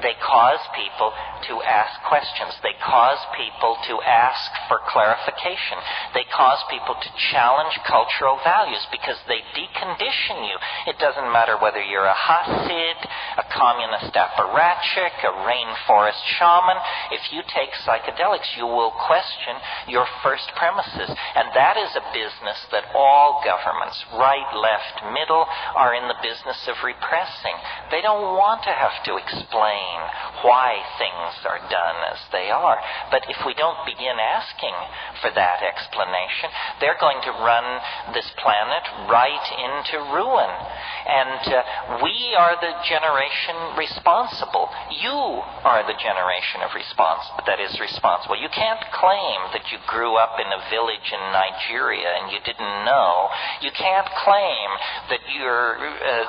They cause people to ask questions. They cause people to ask for clarification. They cause people to challenge cultural values because they decondition you. It doesn't matter whether you're a Hasid, a communist apparatchik, a rainforest shaman. If you take psychedelics, you will question your first premises. And that is a business that all governments, right, left, middle, are in the business of repressing. They don't want to have to explain why things are done as they are. But if we don't begin asking for that explanation, they're going to run this planet right into ruin. And we are the generation responsible. You are the generation that is responsible. You can't claim that you grew up in a village in Nigeria and you didn't know. You can't claim that you're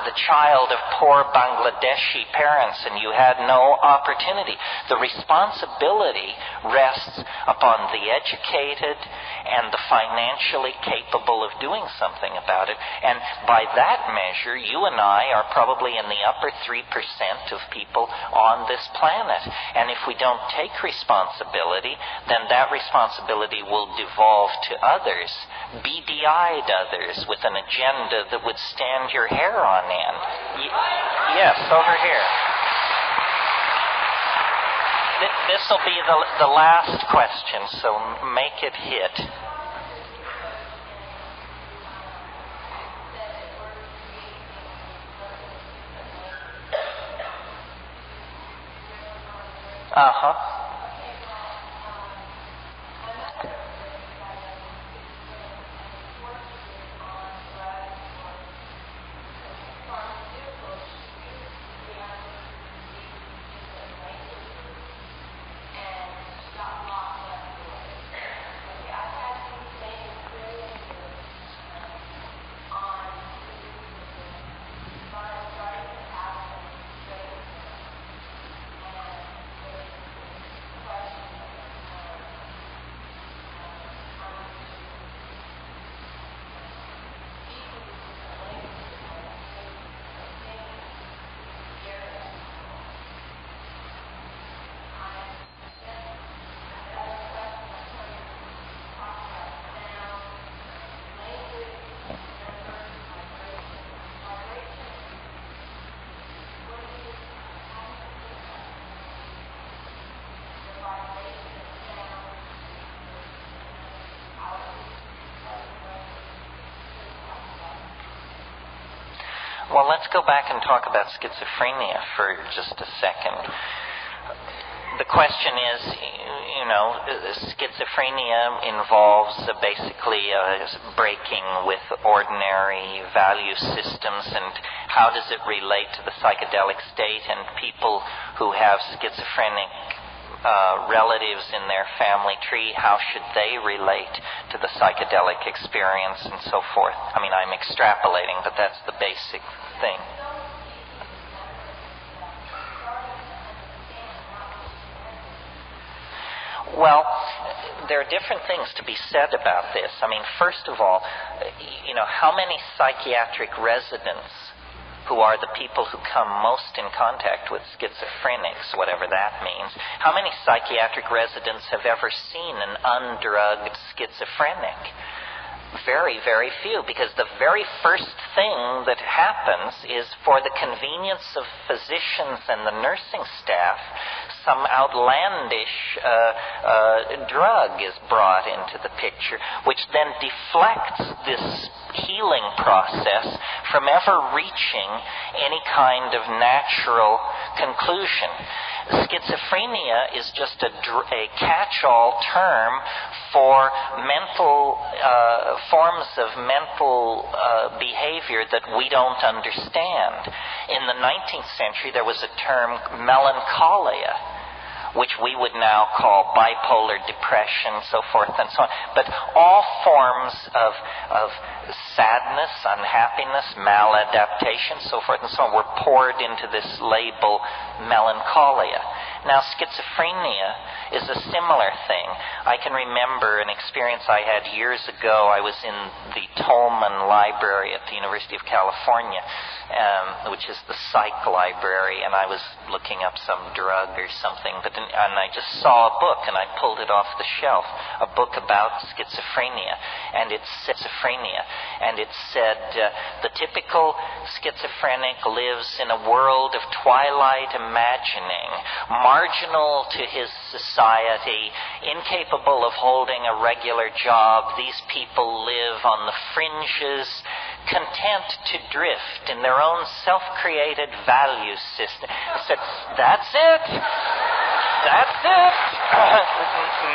the child of poor Bangladeshi parents and you had no opportunity. The responsibility rests upon the educated and the financially capable of doing something about it. And by that measure, you and I are probably in the upper 3% of people on this planet. And if we don't take responsibility, then that responsibility will devolve to others, beady-eyed others with an agenda that would stand your hair on end. Yes, over here. This will be the last question, so make it hit. Uh-huh. Well, let's go back and talk about schizophrenia for just a second. The question is, schizophrenia involves basically breaking with ordinary value systems, and how does it relate to the psychedelic state? And people who have schizophrenic relatives in their family tree, how should they relate to the psychedelic experience and so forth? I mean, I'm extrapolating, but that's the basic thing. Well, there are different things to be said about this. I mean, first of all, how many psychiatric residents, who are the people who come most in contact with schizophrenics, whatever that means, how many psychiatric residents have ever seen an undrugged schizophrenic? Very, very few, because the very first thing that happens is, for the convenience of physicians and the nursing staff, some outlandish drug is brought into the picture, which then deflects this healing process from ever reaching any kind of natural conclusion. Schizophrenia is just a catch-all term for mental forms of mental behavior that we don't understand. In the 19th century, there was a term, melancholia, which we would now call bipolar depression, so forth and so on. But all forms of sadness, unhappiness, maladaptation, so forth and so on, were poured into this label melancholia. Now, schizophrenia is a similar thing. I can remember an experience I had years ago. I was in the Tolman Library at the University of California, which is the psych library, and I was looking up some drug or something, and I just saw a book, and I pulled it off the shelf, a book about schizophrenia, and it said, the typical schizophrenic lives in a world of twilight imagining, marginal to his society, incapable of holding a regular job. These people live on the fringes, content to drift in their own self-created value system. I said, that's it. That's it.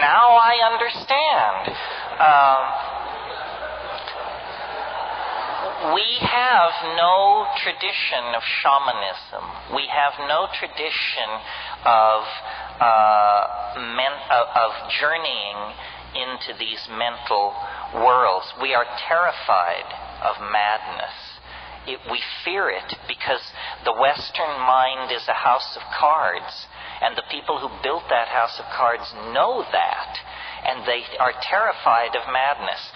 Now I understand. We have no tradition of shamanism. We have no tradition of journeying into these mental worlds. We are terrified of madness. We fear it because the Western mind is a house of cards, and the people who built that house of cards know that, and they are terrified of madness.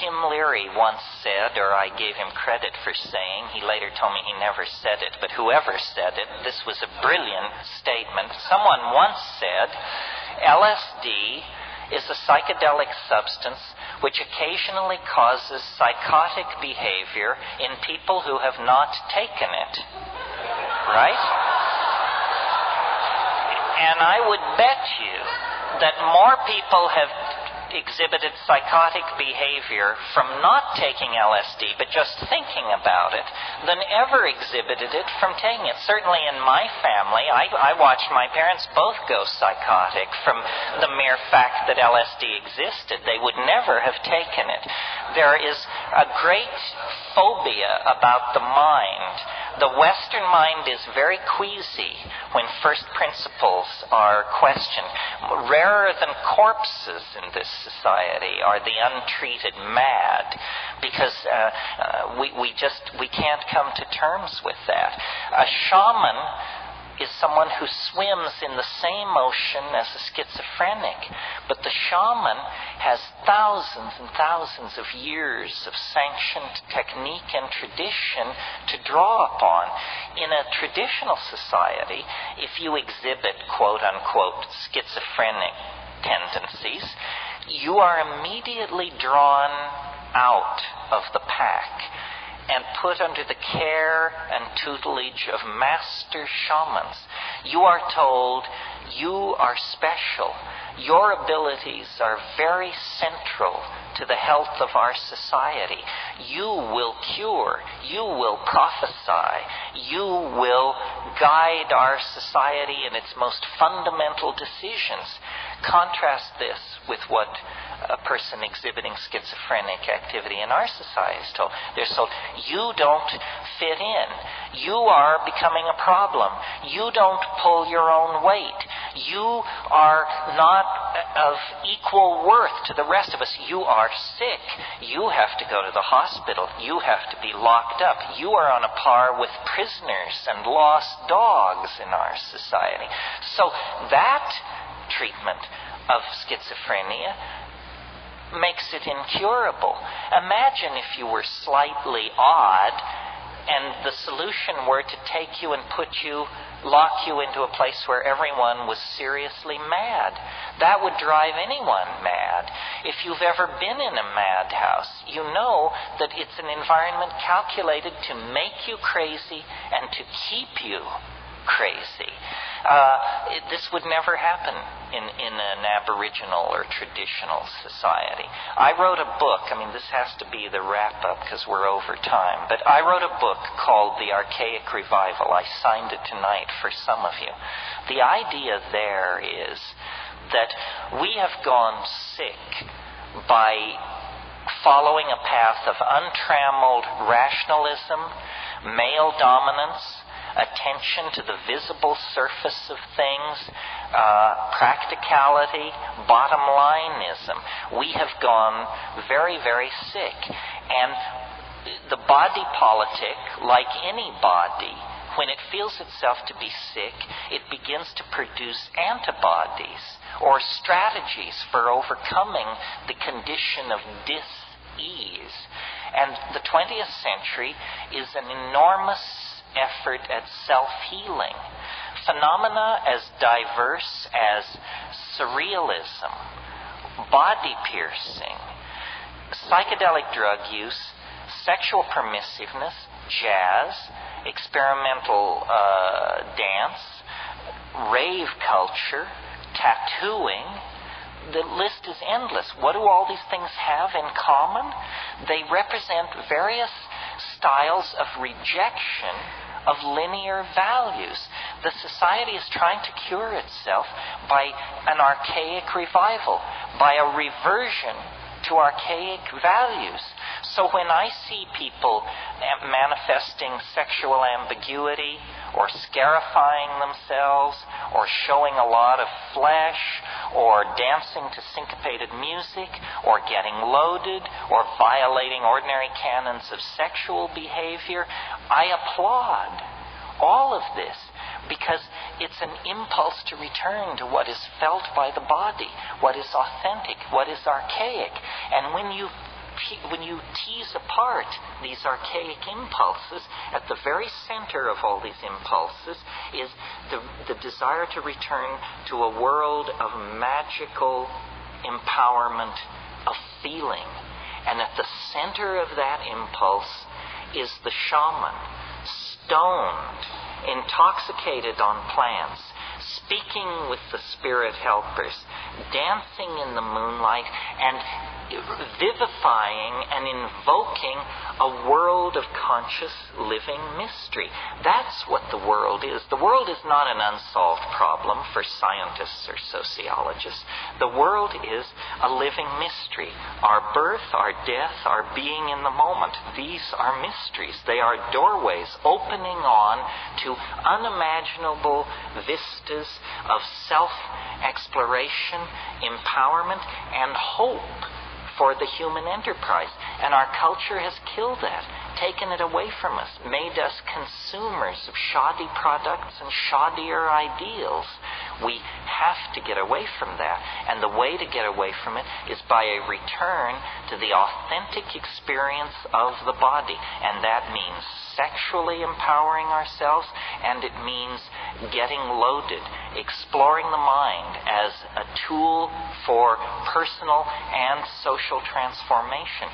Tim Leary once said, or I gave him credit for saying, he later told me he never said it, but whoever said it, this was a brilliant statement. Someone once said, LSD is a psychedelic substance which occasionally causes psychotic behavior in people who have not taken it. Right? And I would bet you that more people have exhibited psychotic behavior from not taking LSD, but just thinking about it, than ever exhibited it from taking it. Certainly in my family, I watched my parents both go psychotic from the mere fact that LSD existed. They would never have taken it. There is a great phobia about the mind. The Western mind is very queasy when first principles are questioned. Rarer than corpses in this society are the untreated mad, because we can't come to terms with that. A shaman is someone who swims in the same ocean as a schizophrenic, but the shaman has thousands and thousands of years of sanctioned technique and tradition to draw upon. In a traditional society, if you exhibit quote-unquote schizophrenic tendencies, you are immediately drawn out of the pack and put under the care and tutelage of master shamans. You are told, you are special. Your abilities are very central to the health of our society. You will cure. You will prophesy. You will guide our society in its most fundamental decisions. Contrast this with what a person exhibiting schizophrenic activity in our society is told. They're told, you don't fit in. You are becoming a problem. You don't pull your own weight. You are not of equal worth to the rest of us. You are sick. You have to go to the hospital. You have to be locked up. You are on a par with prisoners and lost dogs in our society. So that treatment of schizophrenia makes it incurable. Imagine if you were slightly odd and the solution were to take you and lock you into a place where everyone was seriously mad. That would drive anyone mad. If you've ever been in a madhouse, you know that it's an environment calculated to make you crazy and to keep you crazy. This would never happen in an Aboriginal or traditional society. I wrote a book, this has to be the wrap-up because we're over time, but I wrote a book called The Archaic Revival. I signed it tonight for some of you. The idea there is that we have gone sick by following a path of untrammeled rationalism, male dominance, attention to the visible surface of things, practicality, bottom lineism. We have gone very, very sick. And the body politic, like any body, when it feels itself to be sick, it begins to produce antibodies or strategies for overcoming the condition of dis-ease. And the 20th century is an enormous effort at self-healing. Phenomena as diverse as surrealism, body piercing, psychedelic drug use, sexual permissiveness, jazz, experimental dance, rave culture, tattooing. The list is endless. What do all these things have in common? They represent various styles of rejection of linear values. The society is trying to cure itself by an archaic revival, by a reversion to archaic values. So when I see people manifesting sexual ambiguity, or scarifying themselves, or showing a lot of flesh, or dancing to syncopated music, or getting loaded, or violating ordinary canons of sexual behavior, I applaud all of this because it's an impulse to return to what is felt by the body, what is authentic, what is archaic. And when you tease apart these archaic impulses, at the very center of all these impulses is the desire to return to a world of magical empowerment of feeling. And at the center of that impulse is the shaman, stoned, intoxicated on plants, speaking with the spirit helpers, dancing in the moonlight, and vivifying and invoking a world of conscious living mystery. That's what the world is. The world is not an unsolved problem for scientists or sociologists. The world is a living mystery. Our birth, our death, our being in the moment, these are mysteries. They are doorways opening on to unimaginable vistas of self-exploration, empowerment, and hope for the human enterprise. And our culture has killed that, taken it away from us, made us consumers of shoddy products and shoddier ideals. We have to get away from that. And the way to get away from it is by a return to the authentic experience of the body. And that means sexually empowering ourselves, and it means getting loaded, exploring the mind as a tool for personal and social transformation.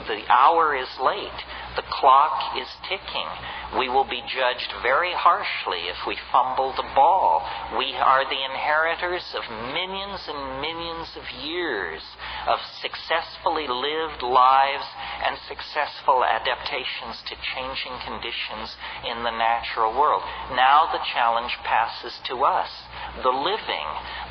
The hour is late. The clock is ticking. We will be judged very harshly if we fumble the ball. We are the inheritors of millions and millions of years of successfully lived lives and successful adaptations to changing conditions in the natural world. Now the challenge passes to us, the living,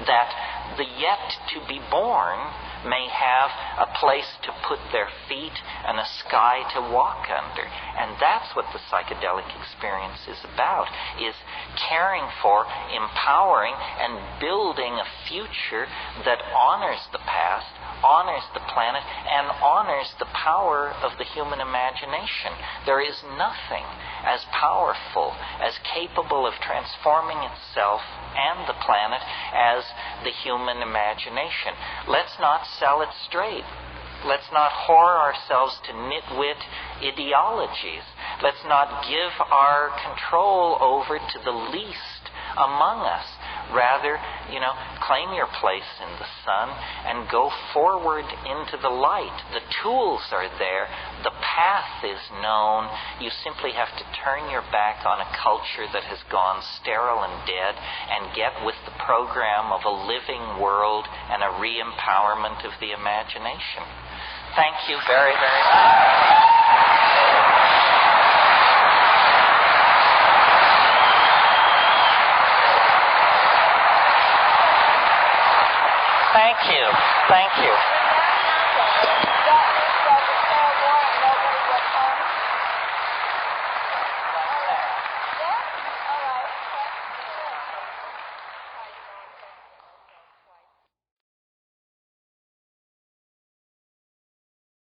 that the yet-to-be-born may have a place to put their feet and a sky to walk under. And that's what the psychedelic experience is about, is caring for, empowering, and building a future that honors the past, honors the planet, and honors the power of the human imagination. There is nothing as powerful, as capable of transforming itself and the planet as the human imagination. Let's not sell it straight. Let's not whore ourselves to nitwit ideologies. Let's not give our control over to the least among us. Rather, claim your place in the sun and go forward into the light. The tools are there. The path is known. You simply have to turn your back on a culture that has gone sterile and dead and get with the program of a living world and a re-empowerment of the imagination. Thank you very, very much. Thank you.